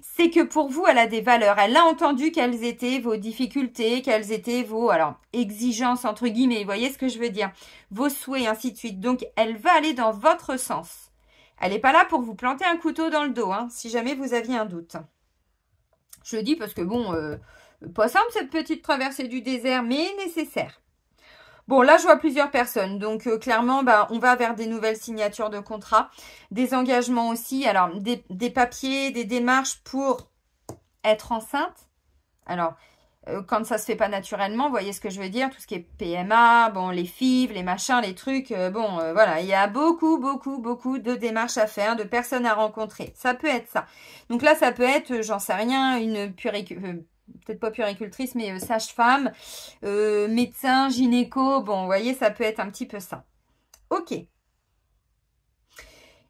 C'est que pour vous, elle a des valeurs. Elle a entendu quelles étaient vos difficultés, quelles étaient vos exigences, entre guillemets, vous voyez ce que je veux dire, vos souhaits, ainsi de suite. Donc, elle va aller dans votre sens. Elle n'est pas là pour vous planter un couteau dans le dos, hein, si jamais vous aviez un doute. Je le dis parce que, bon... pas simple cette petite traversée du désert, mais nécessaire. Bon, là, je vois plusieurs personnes. Donc, clairement, bah, on va vers des nouvelles signatures de contrats, des engagements aussi. Alors, des papiers, des démarches pour être enceinte. Alors, quand ça se fait pas naturellement, vous voyez ce que je veux dire, tout ce qui est PMA, bon, les FIV, les machins, les trucs, voilà, il y a beaucoup de démarches à faire, de personnes à rencontrer. Ça peut être ça. Donc là, ça peut être, j'en sais rien, une peut-être pas puéricultrice, mais sage-femme, médecin, gynéco, bon, vous voyez, ça peut être un petit peu ça. Ok.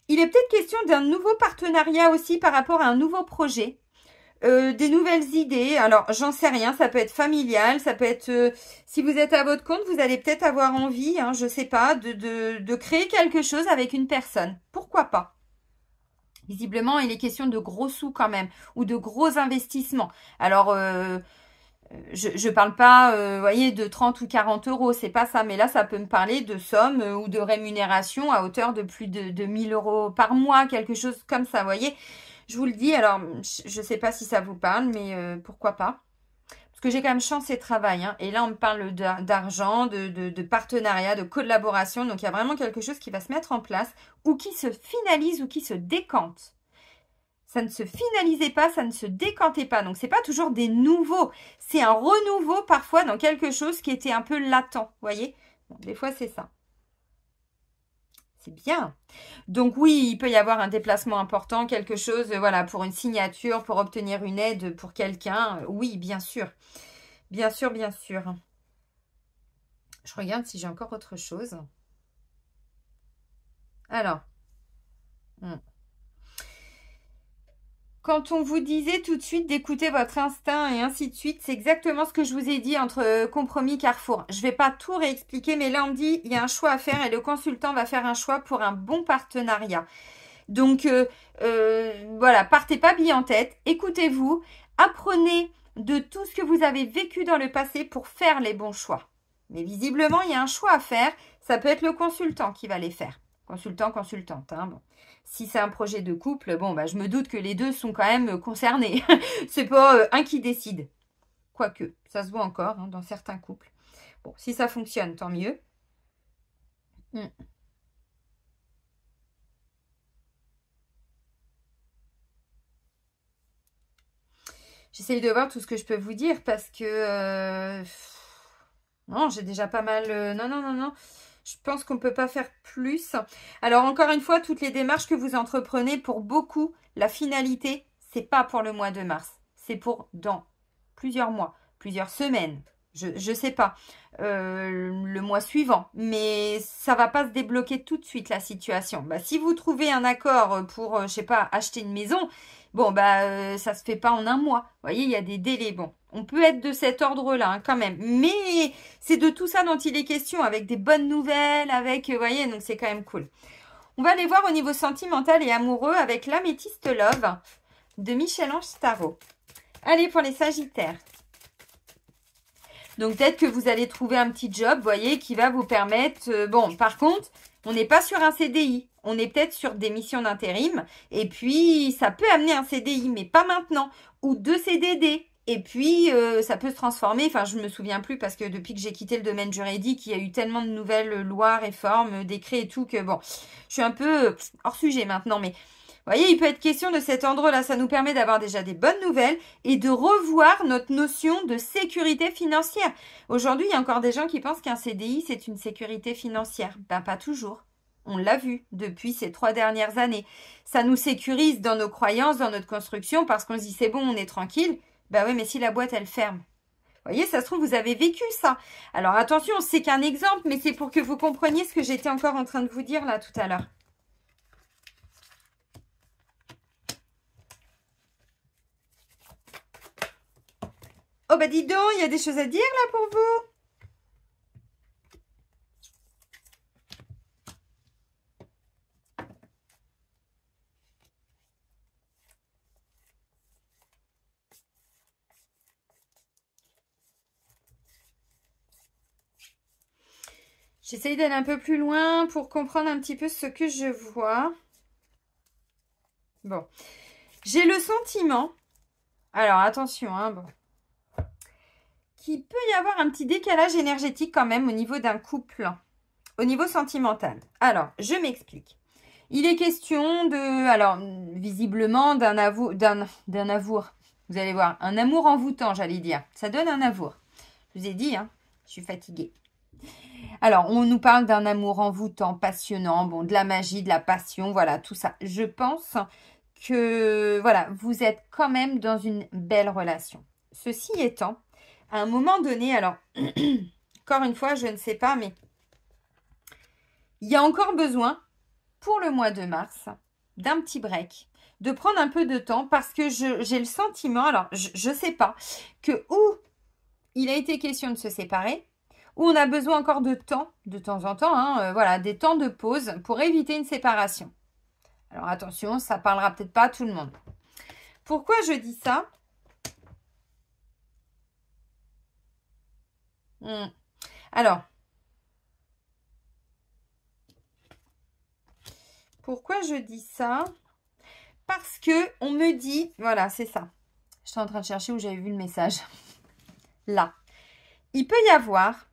Il est peut-être question d'un nouveau partenariat aussi par rapport à un nouveau projet. Des nouvelles idées, alors j'en sais rien, ça peut être familial, ça peut être, si vous êtes à votre compte, vous allez peut-être avoir envie, hein, je sais pas, de créer quelque chose avec une personne. Pourquoi pas? Visiblement, il est question de gros sous quand même, ou de gros investissements. Alors, je parle pas, vous voyez, de 30 ou 40 euros, c'est pas ça. Mais là, ça peut me parler de sommes ou de rémunération à hauteur de plus de 1000 euros par mois, quelque chose comme ça, vous voyez. Je vous le dis, alors, je sais pas si ça vous parle, mais pourquoi pas. Parce que j'ai quand même chance et travail. Hein, et là, on me parle d'argent, de partenariat, de collaboration. Donc, il y a vraiment quelque chose qui va se mettre en place ou qui se finalise ou qui se décante. Ça ne se finalisait pas, ça ne se décantait pas. Donc, c'est pas toujours des nouveaux. C'est un renouveau parfois dans quelque chose qui était un peu latent. Vous voyez, bon, des fois, c'est ça. C'est bien. Donc oui, il peut y avoir un déplacement important, quelque chose, voilà, pour une signature, pour obtenir une aide pour quelqu'un. Oui, bien sûr. Bien sûr, bien sûr. Je regarde si j'ai encore autre chose. Alors. Quand on vous disait tout de suite d'écouter votre instinct et ainsi de suite, c'est exactement ce que je vous ai dit entre compromis Carrefour. Je ne vais pas tout réexpliquer, mais là on me dit il y a un choix à faire et le consultant va faire un choix pour un bon partenariat. Donc voilà, partez pas bille en tête, écoutez-vous, apprenez de tout ce que vous avez vécu dans le passé pour faire les bons choix. Mais visiblement, il y a un choix à faire, ça peut être le consultant qui va les faire. Consultant, consultante, hein, bon. Si c'est un projet de couple, bon, bah, je me doute que les deux sont quand même concernés. C'est pas un qui décide. Quoique, ça se voit encore hein, dans certains couples. Bon, si ça fonctionne, tant mieux. J'essaye de voir tout ce que je peux vous dire parce que... Non, j'ai déjà pas mal... Non. Je pense qu'on ne peut pas faire plus. Alors, encore une fois, toutes les démarches que vous entreprenez, pour beaucoup, la finalité, c'est pas pour le mois de mars. C'est pour dans plusieurs mois, plusieurs semaines. je sais pas, le mois suivant. Mais ça va pas se débloquer tout de suite la situation. Bah, si vous trouvez un accord pour, je sais pas, acheter une maison, bon, bah, ça se fait pas en un mois. Vous voyez, il y a des délais. Bon, on peut être de cet ordre-là, hein, quand même. Mais c'est de tout ça dont il est question, avec des bonnes nouvelles, avec, vous voyez, donc c'est quand même cool. On va aller voir au niveau sentimental et amoureux avec l'Améthyste Love de Michel-Ange Tarot. Allez, pour les Sagittaires. Donc, peut-être que vous allez trouver un petit job, vous voyez, qui va vous permettre... bon, par contre, on n'est pas sur un CDI. On est peut-être sur des missions d'intérim. Et puis, ça peut amener un CDI, mais pas maintenant. Ou 2 CDD. Et puis, ça peut se transformer. Enfin, je ne me souviens plus parce que depuis que j'ai quitté le domaine juridique, il y a eu tellement de nouvelles lois, réformes, décrets et tout que, bon, je suis un peu hors sujet maintenant. Mais vous voyez, il peut être question de cet endroit-là. Ça nous permet d'avoir déjà des bonnes nouvelles et de revoir notre notion de sécurité financière. Aujourd'hui, il y a encore des gens qui pensent qu'un CDI, c'est une sécurité financière. Ben, pas toujours. On l'a vu depuis ces 3 dernières années. Ça nous sécurise dans nos croyances, dans notre construction, parce qu'on se dit, c'est bon, on est tranquille. Ben oui, mais si la boîte, elle ferme. Vous voyez, ça se trouve, vous avez vécu ça. Alors, attention, c'est qu'un exemple, mais c'est pour que vous compreniez ce que j'étais encore en train de vous dire là tout à l'heure. Oh bah dis donc, il y a des choses à dire là pour vous. J'essaye d'aller un peu plus loin pour comprendre un petit peu ce que je vois. Bon, j'ai le sentiment, alors attention, hein, bon, qu'il peut y avoir un petit décalage énergétique quand même au niveau d'un couple, au niveau sentimental. Alors, je m'explique. Il est question de, alors, visiblement, d'un amour, vous allez voir, un amour envoûtant, j'allais dire. Ça donne un amour. Je vous ai dit, hein, je suis fatiguée. Alors, on nous parle d'un amour envoûtant, passionnant, bon, de la magie, de la passion, voilà, tout ça. Je pense que, voilà, vous êtes quand même dans une belle relation. Ceci étant, à un moment donné, alors, encore une fois, je ne sais pas, mais il y a encore besoin, pour le mois de mars, d'un petit break, de prendre un peu de temps, parce que j'ai le sentiment, alors, je ne sais pas, que où il a été question de se séparer, où on a besoin encore de temps en temps, hein, voilà, des temps de pause pour éviter une séparation. Alors attention, ça ne parlera peut-être pas à tout le monde. Pourquoi je dis ça? Alors, pourquoi je dis ça? Parce que on me dit, voilà, c'est ça. Je suis en train de chercher où j'avais vu le message. Là. Il peut y avoir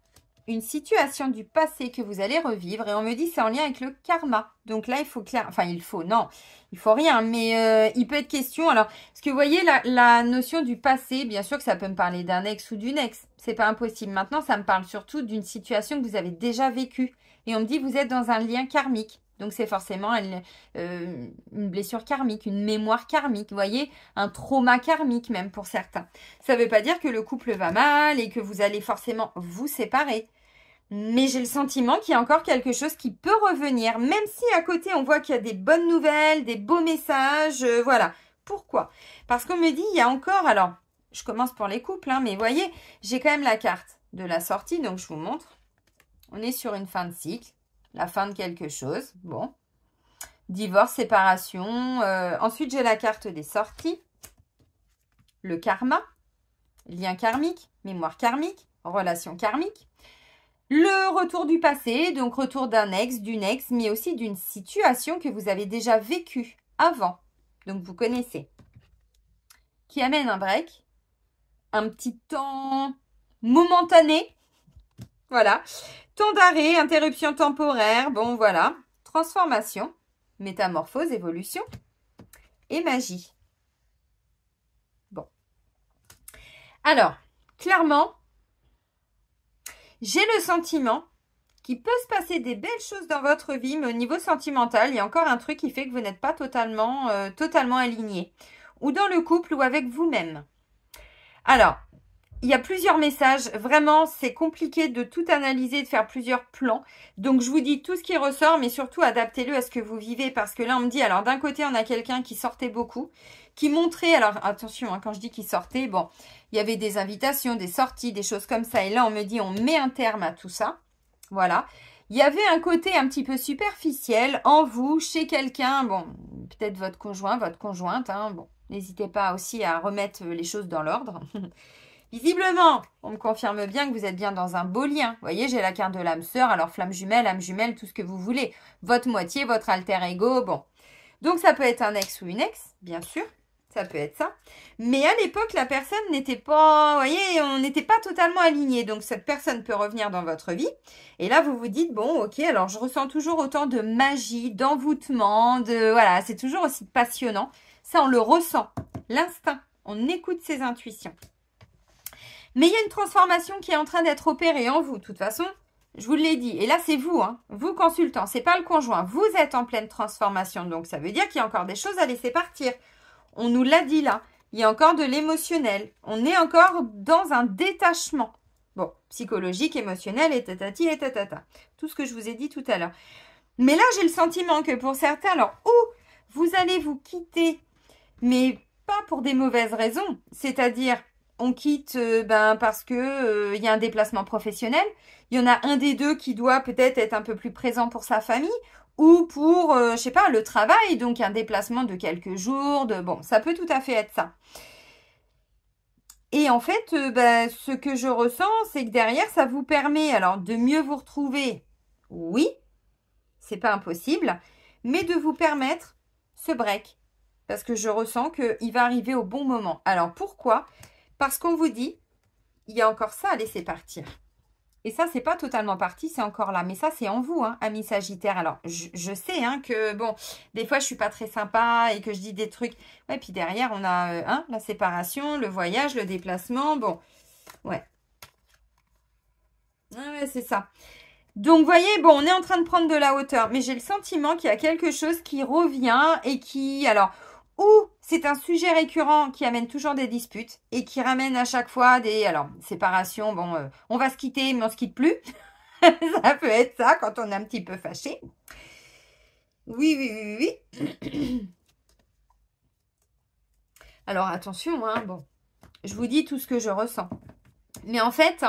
une situation du passé que vous allez revivre et on me dit c'est en lien avec le karma. Donc là, il faut il faut rien, mais il peut être question. Alors, parce que vous voyez, la notion du passé, bien sûr que ça peut me parler d'un ex ou d'une ex. C'est pas impossible. Maintenant, ça me parle surtout d'une situation que vous avez déjà vécue. Et on me dit vous êtes dans un lien karmique. Donc, c'est forcément une blessure karmique, une mémoire karmique, vous voyez, un trauma karmique même pour certains. Ça ne veut pas dire que le couple va mal et que vous allez forcément vous séparer. Mais j'ai le sentiment qu'il y a encore quelque chose qui peut revenir, même si à côté on voit qu'il y a des bonnes nouvelles, des beaux messages, voilà. Pourquoi? Parce qu'on me dit, il y a encore, alors, je commence pour les couples, hein, mais vous voyez, j'ai quand même la carte de la sortie, donc je vous montre. On est sur une fin de cycle, la fin de quelque chose, bon. Divorce, séparation, ensuite j'ai la carte des sorties, le karma, lien karmique, mémoire karmique, relation karmique. Le retour du passé, donc retour d'un ex, d'une ex, mais aussi d'une situation que vous avez déjà vécue avant. Donc, vous connaissez. Qui amène un break, un petit temps momentané. Voilà. Temps d'arrêt, interruption temporaire. Bon, voilà. Transformation, métamorphose, évolution et magie. Bon. Alors, clairement, j'ai le sentiment qu'il peut se passer des belles choses dans votre vie, mais au niveau sentimental, il y a encore un truc qui fait que vous n'êtes pas totalement aligné. Ou dans le couple ou avec vous-même. Alors, il y a plusieurs messages. Vraiment, c'est compliqué de tout analyser, de faire plusieurs plans. Donc, je vous dis tout ce qui ressort, mais surtout, adaptez-le à ce que vous vivez. Parce que là, on me dit, alors d'un côté, on a quelqu'un qui sortait beaucoup, qui montrait, alors attention, hein, quand je dis qu'il sortait, bon, il y avait des invitations, des sorties, des choses comme ça. Et là, on me dit, on met un terme à tout ça. Voilà. Il y avait un côté un petit peu superficiel en vous, chez quelqu'un, bon, peut-être votre conjoint, votre conjointe, hein, bon, n'hésitez pas aussi à remettre les choses dans l'ordre. Visiblement, on me confirme bien que vous êtes bien dans un beau lien. Vous voyez, j'ai la carte de l'âme sœur, alors flamme jumelle, âme jumelle, tout ce que vous voulez. Votre moitié, votre alter ego, bon. Donc, ça peut être un ex ou une ex, bien sûr. Ça peut être ça. Mais à l'époque, la personne n'était pas, vous voyez, on n'était pas totalement alignés. Donc, cette personne peut revenir dans votre vie. Et là, vous vous dites, bon, ok, alors je ressens toujours autant de magie, d'envoûtement, voilà, c'est toujours aussi passionnant. Ça, on le ressent. L'instinct. On écoute ses intuitions. Mais il y a une transformation qui est en train d'être opérée en vous. De toute façon, je vous l'ai dit. Et là, c'est vous, hein, vous consultant. C'est pas le conjoint. Vous êtes en pleine transformation. Donc, ça veut dire qu'il y a encore des choses à laisser partir. On nous l'a dit là. Il y a encore de l'émotionnel. On est encore dans un détachement. Bon, psychologique, émotionnel, et tatati, et tatata. Tout ce que je vous ai dit tout à l'heure. Mais là, j'ai le sentiment que pour certains, alors, vous allez vous quitter, mais pas pour des mauvaises raisons. C'est-à-dire, on quitte parce que y a un déplacement professionnel. Il y en a un des deux qui doit peut-être être un peu plus présent pour sa famille ou pour, je sais pas, le travail. Donc, un déplacement de quelques jours. Bon, ça peut tout à fait être ça. Et en fait, ce que je ressens, c'est que derrière, ça vous permet alors de mieux vous retrouver. Oui, c'est pas impossible, mais de vous permettre ce break. Parce que je ressens qu'il va arriver au bon moment. Alors, pourquoi ? Parce qu'on vous dit, il y a encore ça à laisser partir. Et ça, c'est pas totalement parti, c'est encore là. Mais ça, c'est en vous, hein, amis Sagittaire. Alors, je sais hein, que, bon, des fois, je suis pas très sympa et que je dis des trucs. Ouais, puis derrière, on a la séparation, le voyage, le déplacement. Bon, ouais. Ouais, c'est ça. Donc, vous voyez, bon, on est en train de prendre de la hauteur. Mais j'ai le sentiment qu'il y a quelque chose qui revient et qui, alors, ou c'est un sujet récurrent qui amène toujours des disputes et qui ramène à chaque fois des, alors, séparations, bon, on va se quitter, mais on se quitte plus. Ça peut être ça quand on est un petit peu fâché. Oui. Alors, attention, hein, bon, je vous dis tout ce que je ressens. Mais en fait,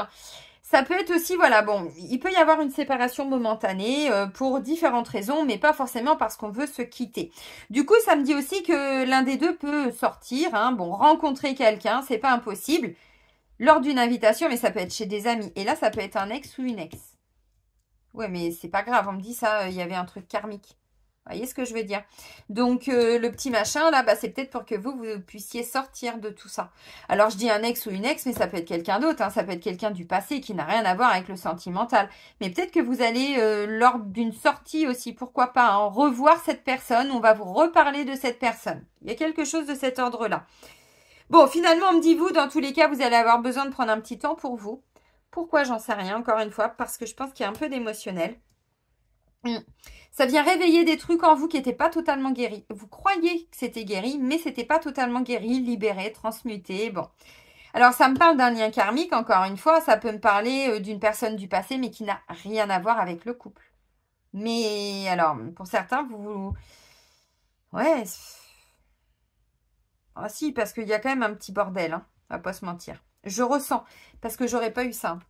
ça peut être aussi, voilà, bon, il peut y avoir une séparation momentanée pour différentes raisons, mais pas forcément parce qu'on veut se quitter. Du coup, ça me dit aussi que l'un des deux peut sortir, hein, bon, rencontrer quelqu'un, c'est pas impossible, lors d'une invitation, mais ça peut être chez des amis. Et là, ça peut être un ex ou une ex. Ouais, mais c'est pas grave, on me dit ça, il y avait un truc karmique. Vous voyez ce que je veux dire? Donc, le petit machin, là, c'est peut-être pour que vous puissiez sortir de tout ça. Alors, je dis un ex ou une ex, mais ça peut être quelqu'un d'autre. Hein, ça peut être quelqu'un du passé qui n'a rien à voir avec le sentimental. Mais peut-être que vous allez, lors d'une sortie aussi, pourquoi pas, hein, revoir cette personne. On va vous reparler de cette personne. Il y a quelque chose de cet ordre-là. Bon, finalement, on me dit, vous, dans tous les cas, vous allez avoir besoin de prendre un petit temps pour vous. Pourquoi? J'en sais rien, encore une fois, parce que je pense qu'il y a un peu d'émotionnel. Ça vient réveiller des trucs en vous qui n'étaient pas totalement guéris. Vous croyez que c'était guéri, mais c'était pas totalement guéri, libéré, transmuté. Bon. Alors, ça me parle d'un lien karmique, encore une fois. Ça peut me parler d'une personne du passé, mais qui n'a rien à voir avec le couple. Mais, alors, pour certains, vous... Ouais. Ah si, parce qu'il y a quand même un petit bordel, hein. On va pas se mentir. Je ressens, parce que j'aurais pas eu ça.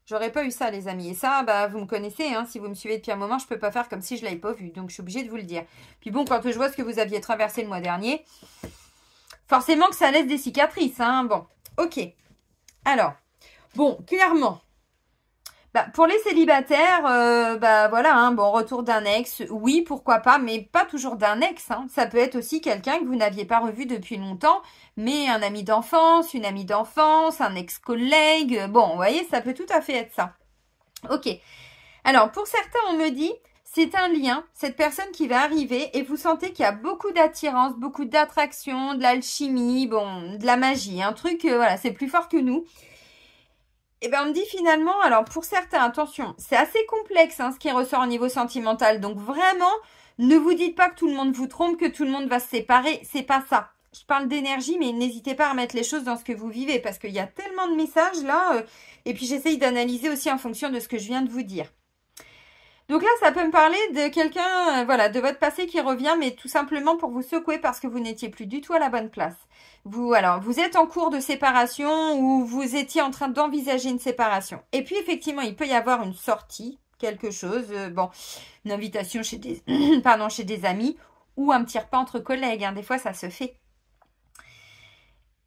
J'aurais pas eu ça, les amis. Et ça, vous me connaissez, hein. Si vous me suivez depuis un moment, je peux pas faire comme si je l'avais pas vu. Donc, je suis obligée de vous le dire. Puis bon, quand je vois ce que vous aviez traversé le mois dernier, forcément que ça laisse des cicatrices, hein. Bon, ok. Alors, bon, clairement, pour les célibataires, voilà, hein, bon, retour d'un ex, oui, pourquoi pas, mais pas toujours d'un ex, hein. Ça peut être aussi quelqu'un que vous n'aviez pas revu depuis longtemps, mais un ami d'enfance, une amie d'enfance, un ex-collègue, bon, vous voyez, ça peut tout à fait être ça. Ok. Alors, pour certains, on me dit, c'est un lien, cette personne qui va arriver, et vous sentez qu'il y a beaucoup d'attirance, beaucoup d'attraction, de l'alchimie, bon, de la magie, un truc, voilà, c'est plus fort que nous. Et on me dit finalement, alors pour certains, attention, c'est assez complexe hein, ce qui ressort au niveau sentimental. Donc vraiment, ne vous dites pas que tout le monde vous trompe, que tout le monde va se séparer. C'est pas ça. je parle d'énergie, mais n'hésitez pas à remettre les choses dans ce que vous vivez, parce qu'il y a tellement de messages là, et puis j'essaye d'analyser aussi en fonction de ce que je viens de vous dire. Donc là, ça peut me parler de quelqu'un, voilà, de votre passé qui revient, mais tout simplement pour vous secouer parce que vous n'étiez plus du tout à la bonne place. Vous êtes en cours de séparation ou vous étiez en train d'envisager une séparation. Et puis, effectivement, il peut y avoir une sortie, quelque chose, une invitation chez des, chez des amis ou un petit repas entre collègues. Hein, des fois, ça se fait.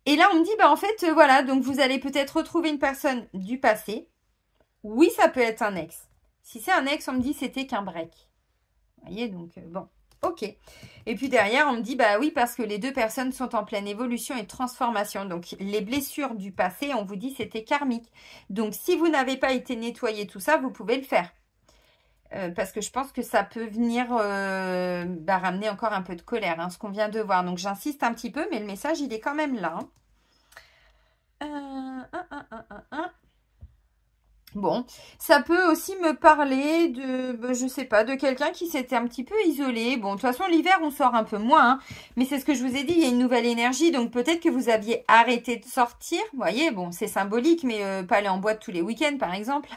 Et là, on me dit, en fait, voilà, donc vous allez peut-être retrouver une personne du passé. Oui, ça peut être un ex. Si c'est un ex, on me dit c'était qu'un break. Vous voyez, donc bon, ok. Et puis derrière, on me dit, oui, parce que les deux personnes sont en pleine évolution et transformation. Donc les blessures du passé, on vous dit c'était karmique. Donc si vous n'avez pas été nettoyé tout ça, vous pouvez le faire. Parce que je pense que ça peut venir ramener encore un peu de colère, hein, ce qu'on vient de voir. Donc j'insiste un petit peu, mais le message, il est quand même là. Bon, ça peut aussi me parler de, je sais pas, de quelqu'un qui s'était un petit peu isolé. Bon, de toute façon, l'hiver, on sort un peu moins, hein, mais c'est ce que je vous ai dit, il y a une nouvelle énergie, donc peut-être que vous aviez arrêté de sortir. Vous voyez, bon, c'est symbolique, mais pas aller en boîte tous les week-ends, par exemple.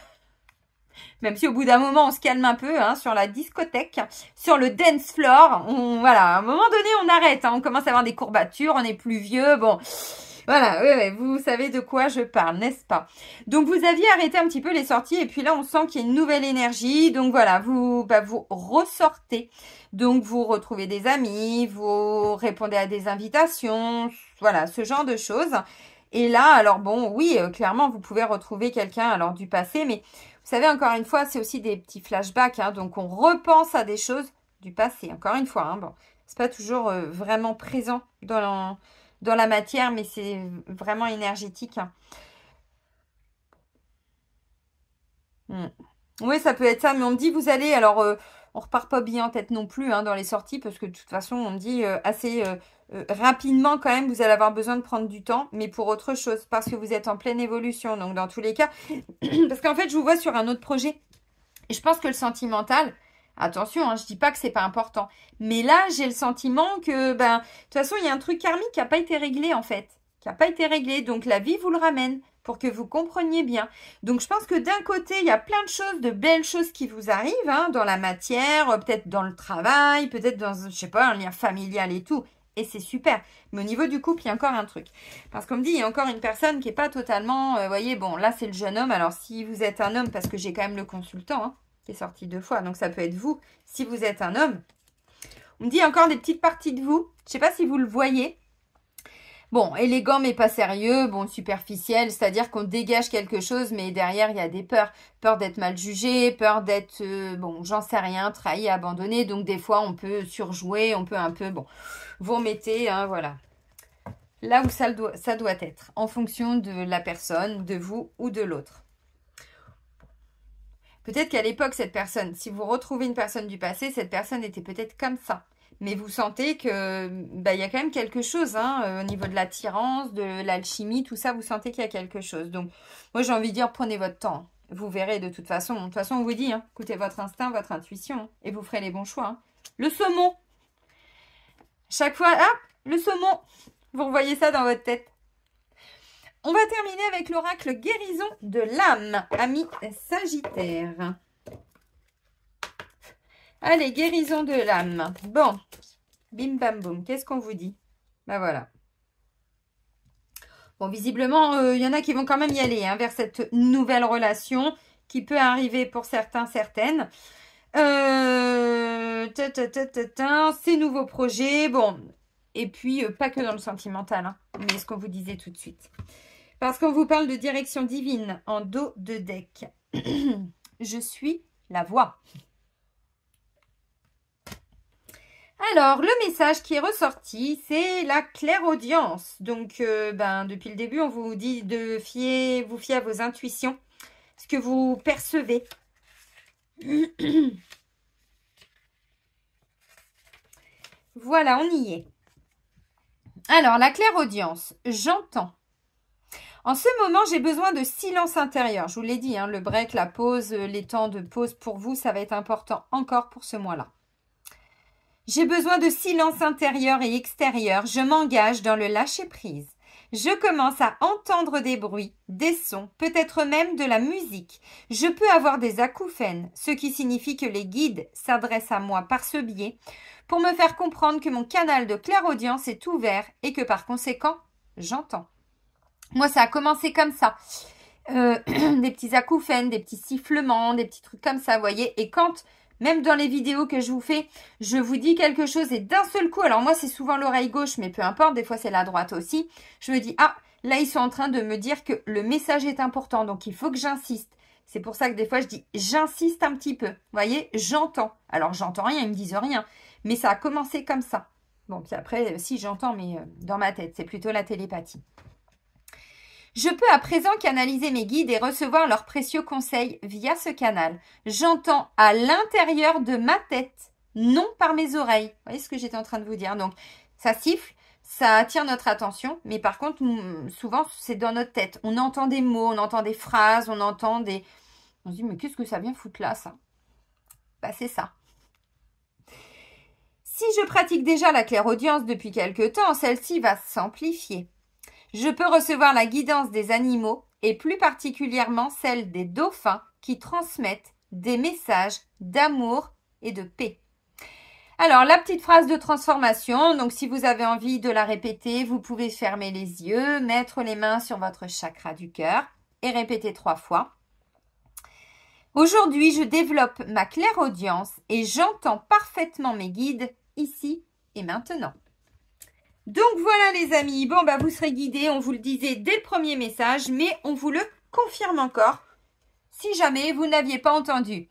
Même si au bout d'un moment, on se calme un peu, hein, sur la discothèque, sur le dance floor. Voilà, à un moment donné, on arrête, hein, on commence à avoir des courbatures, on est plus vieux, bon... Voilà, ouais, vous savez de quoi je parle, n'est-ce pas? Donc, vous aviez arrêté un petit peu les sorties et puis là, on sent qu'il y a une nouvelle énergie. Donc, voilà, vous ressortez. Donc, vous retrouvez des amis, vous répondez à des invitations, voilà, ce genre de choses. Et là, alors bon, oui, clairement, vous pouvez retrouver quelqu'un alors du passé, mais vous savez, encore une fois, c'est aussi des petits flashbacks, hein, donc on repense à des choses du passé, encore une fois, hein, bon, c'est pas toujours vraiment présent dans la matière, mais c'est vraiment énergétique. Oui, ça peut être ça, mais on me dit, vous allez, alors, on repart pas bien en tête non plus, hein, dans les sorties, parce que de toute façon, on me dit assez rapidement quand même, vous allez avoir besoin de prendre du temps, mais pour autre chose, parce que vous êtes en pleine évolution, donc dans tous les cas, parce qu'en fait, je vous vois sur un autre projet, et je pense que le sentimental, attention, hein, je dis pas que c'est pas important. Mais là, j'ai le sentiment que, de toute façon, il y a un truc karmique qui n'a pas été réglé, en fait. Qui n'a pas été réglé. Donc, la vie vous le ramène pour que vous compreniez bien. Donc, je pense que d'un côté, il y a plein de choses, de belles choses qui vous arrivent, hein, dans la matière, peut-être dans le travail, peut-être dans, je sais pas, un lien familial et tout. Et c'est super. Mais au niveau du couple, il y a encore un truc. Parce qu'on me dit, il y a encore une personne qui n'est pas totalement... vous voyez, bon, là, c'est le jeune homme. Alors, si vous êtes un homme, parce que j'ai quand même le consultant, hein, qui est sorti 2 fois. Donc, ça peut être vous, si vous êtes un homme. On me dit encore des petites parties de vous. Je ne sais pas si vous le voyez. Bon, élégant, mais pas sérieux. Bon, superficiel, c'est-à-dire qu'on dégage quelque chose, mais derrière, il y a des peurs. Peur d'être mal jugé, peur d'être, bon, j'en sais rien, trahi, abandonné. Donc, des fois, on peut surjouer, on peut un peu, bon, vous remettez, hein, voilà. Là où ça doit être, en fonction de la personne, de vous ou de l'autre. Peut-être qu'à l'époque, cette personne, si vous retrouvez une personne du passé, cette personne était peut-être comme ça. Mais vous sentez que y a quand même quelque chose, hein, au niveau de l'attirance, de l'alchimie, tout ça, vous sentez qu'il y a quelque chose. Donc, moi, j'ai envie de dire, prenez votre temps. Vous verrez de toute façon. De toute façon, on vous dit, hein, écoutez votre instinct, votre intuition, hein, et vous ferez les bons choix. Hein. Le saumon. Chaque fois, le saumon. Vous revoyez ça dans votre tête. On va terminer avec l'oracle guérison de l'âme, ami Sagittaire. Allez, guérison de l'âme. Bon, bim bam boum, qu'est-ce qu'on vous dit? Voilà. Bon, visiblement, il y en a qui vont quand même y aller, hein, vers cette nouvelle relation qui peut arriver pour certains, certaines. Ces nouveaux projets, bon, et puis pas que dans le sentimental, hein, mais ce qu'on vous disait tout de suite. Parce qu'on vous parle de direction divine en dos de deck. Je suis la voix. Alors, le message qui est ressorti, c'est la clairaudience. Donc, depuis le début, on vous dit de vous fier à vos intuitions, ce que vous percevez. Voilà, on y est. Alors, la clairaudience, j'entends. En ce moment, j'ai besoin de silence intérieur. Je vous l'ai dit, hein, le break, la pause, les temps de pause pour vous, ça va être important encore pour ce mois-là. J'ai besoin de silence intérieur et extérieur. Je m'engage dans le lâcher-prise. Je commence à entendre des bruits, des sons, peut-être même de la musique. Je peux avoir des acouphènes, ce qui signifie que les guides s'adressent à moi par ce biais pour me faire comprendre que mon canal de clairaudience est ouvert et que par conséquent, j'entends. Moi, ça a commencé comme ça. Des petits acouphènes, des petits sifflements, des petits trucs comme ça, vous voyez. Et quand, même dans les vidéos que je vous fais, je vous dis quelque chose et d'un seul coup, alors moi, c'est souvent l'oreille gauche, mais peu importe, des fois, c'est la droite aussi. Je me dis, ah, là, ils sont en train de me dire que le message est important, donc il faut que j'insiste. C'est pour ça que des fois, je dis, j'insiste un petit peu. Vous voyez, j'entends. Alors, j'entends rien, ils me disent rien. Mais ça a commencé comme ça. Bon, puis après, si j'entends, mais dans ma tête, c'est plutôt la télépathie. Je peux à présent canaliser mes guides et recevoir leurs précieux conseils via ce canal. J'entends à l'intérieur de ma tête, non par mes oreilles. Vous voyez ce que j'étais en train de vous dire? Donc, ça siffle, ça attire notre attention, mais par contre, souvent, c'est dans notre tête. On entend des mots, on entend des phrases, on entend des... On se dit, mais qu'est-ce que ça vient foutre là, ça? Bah, c'est ça. Si je pratique déjà la clairaudience depuis quelque temps, celle-ci va s'amplifier. Je peux recevoir la guidance des animaux et plus particulièrement celle des dauphins qui transmettent des messages d'amour et de paix. Alors, la petite phrase de transformation, donc si vous avez envie de la répéter, vous pouvez fermer les yeux, mettre les mains sur votre chakra du cœur et répéter 3 fois. Aujourd'hui, je développe ma clairaudience et j'entends parfaitement mes guides ici et maintenant. Donc voilà les amis, bon bah vous serez guidés, on vous le disait dès le premier message, mais on vous le confirme encore si jamais vous n'aviez pas entendu.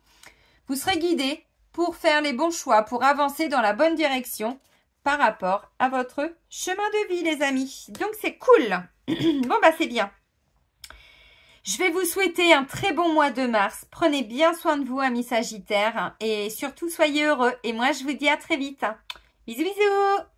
Vous serez guidés pour faire les bons choix, pour avancer dans la bonne direction par rapport à votre chemin de vie les amis. Donc c'est cool. Bon bah c'est bien. Je vais vous souhaiter un très bon mois de mars. Prenez bien soin de vous amis Sagittaires et surtout soyez heureux. Et moi je vous dis à très vite. Bisous bisous.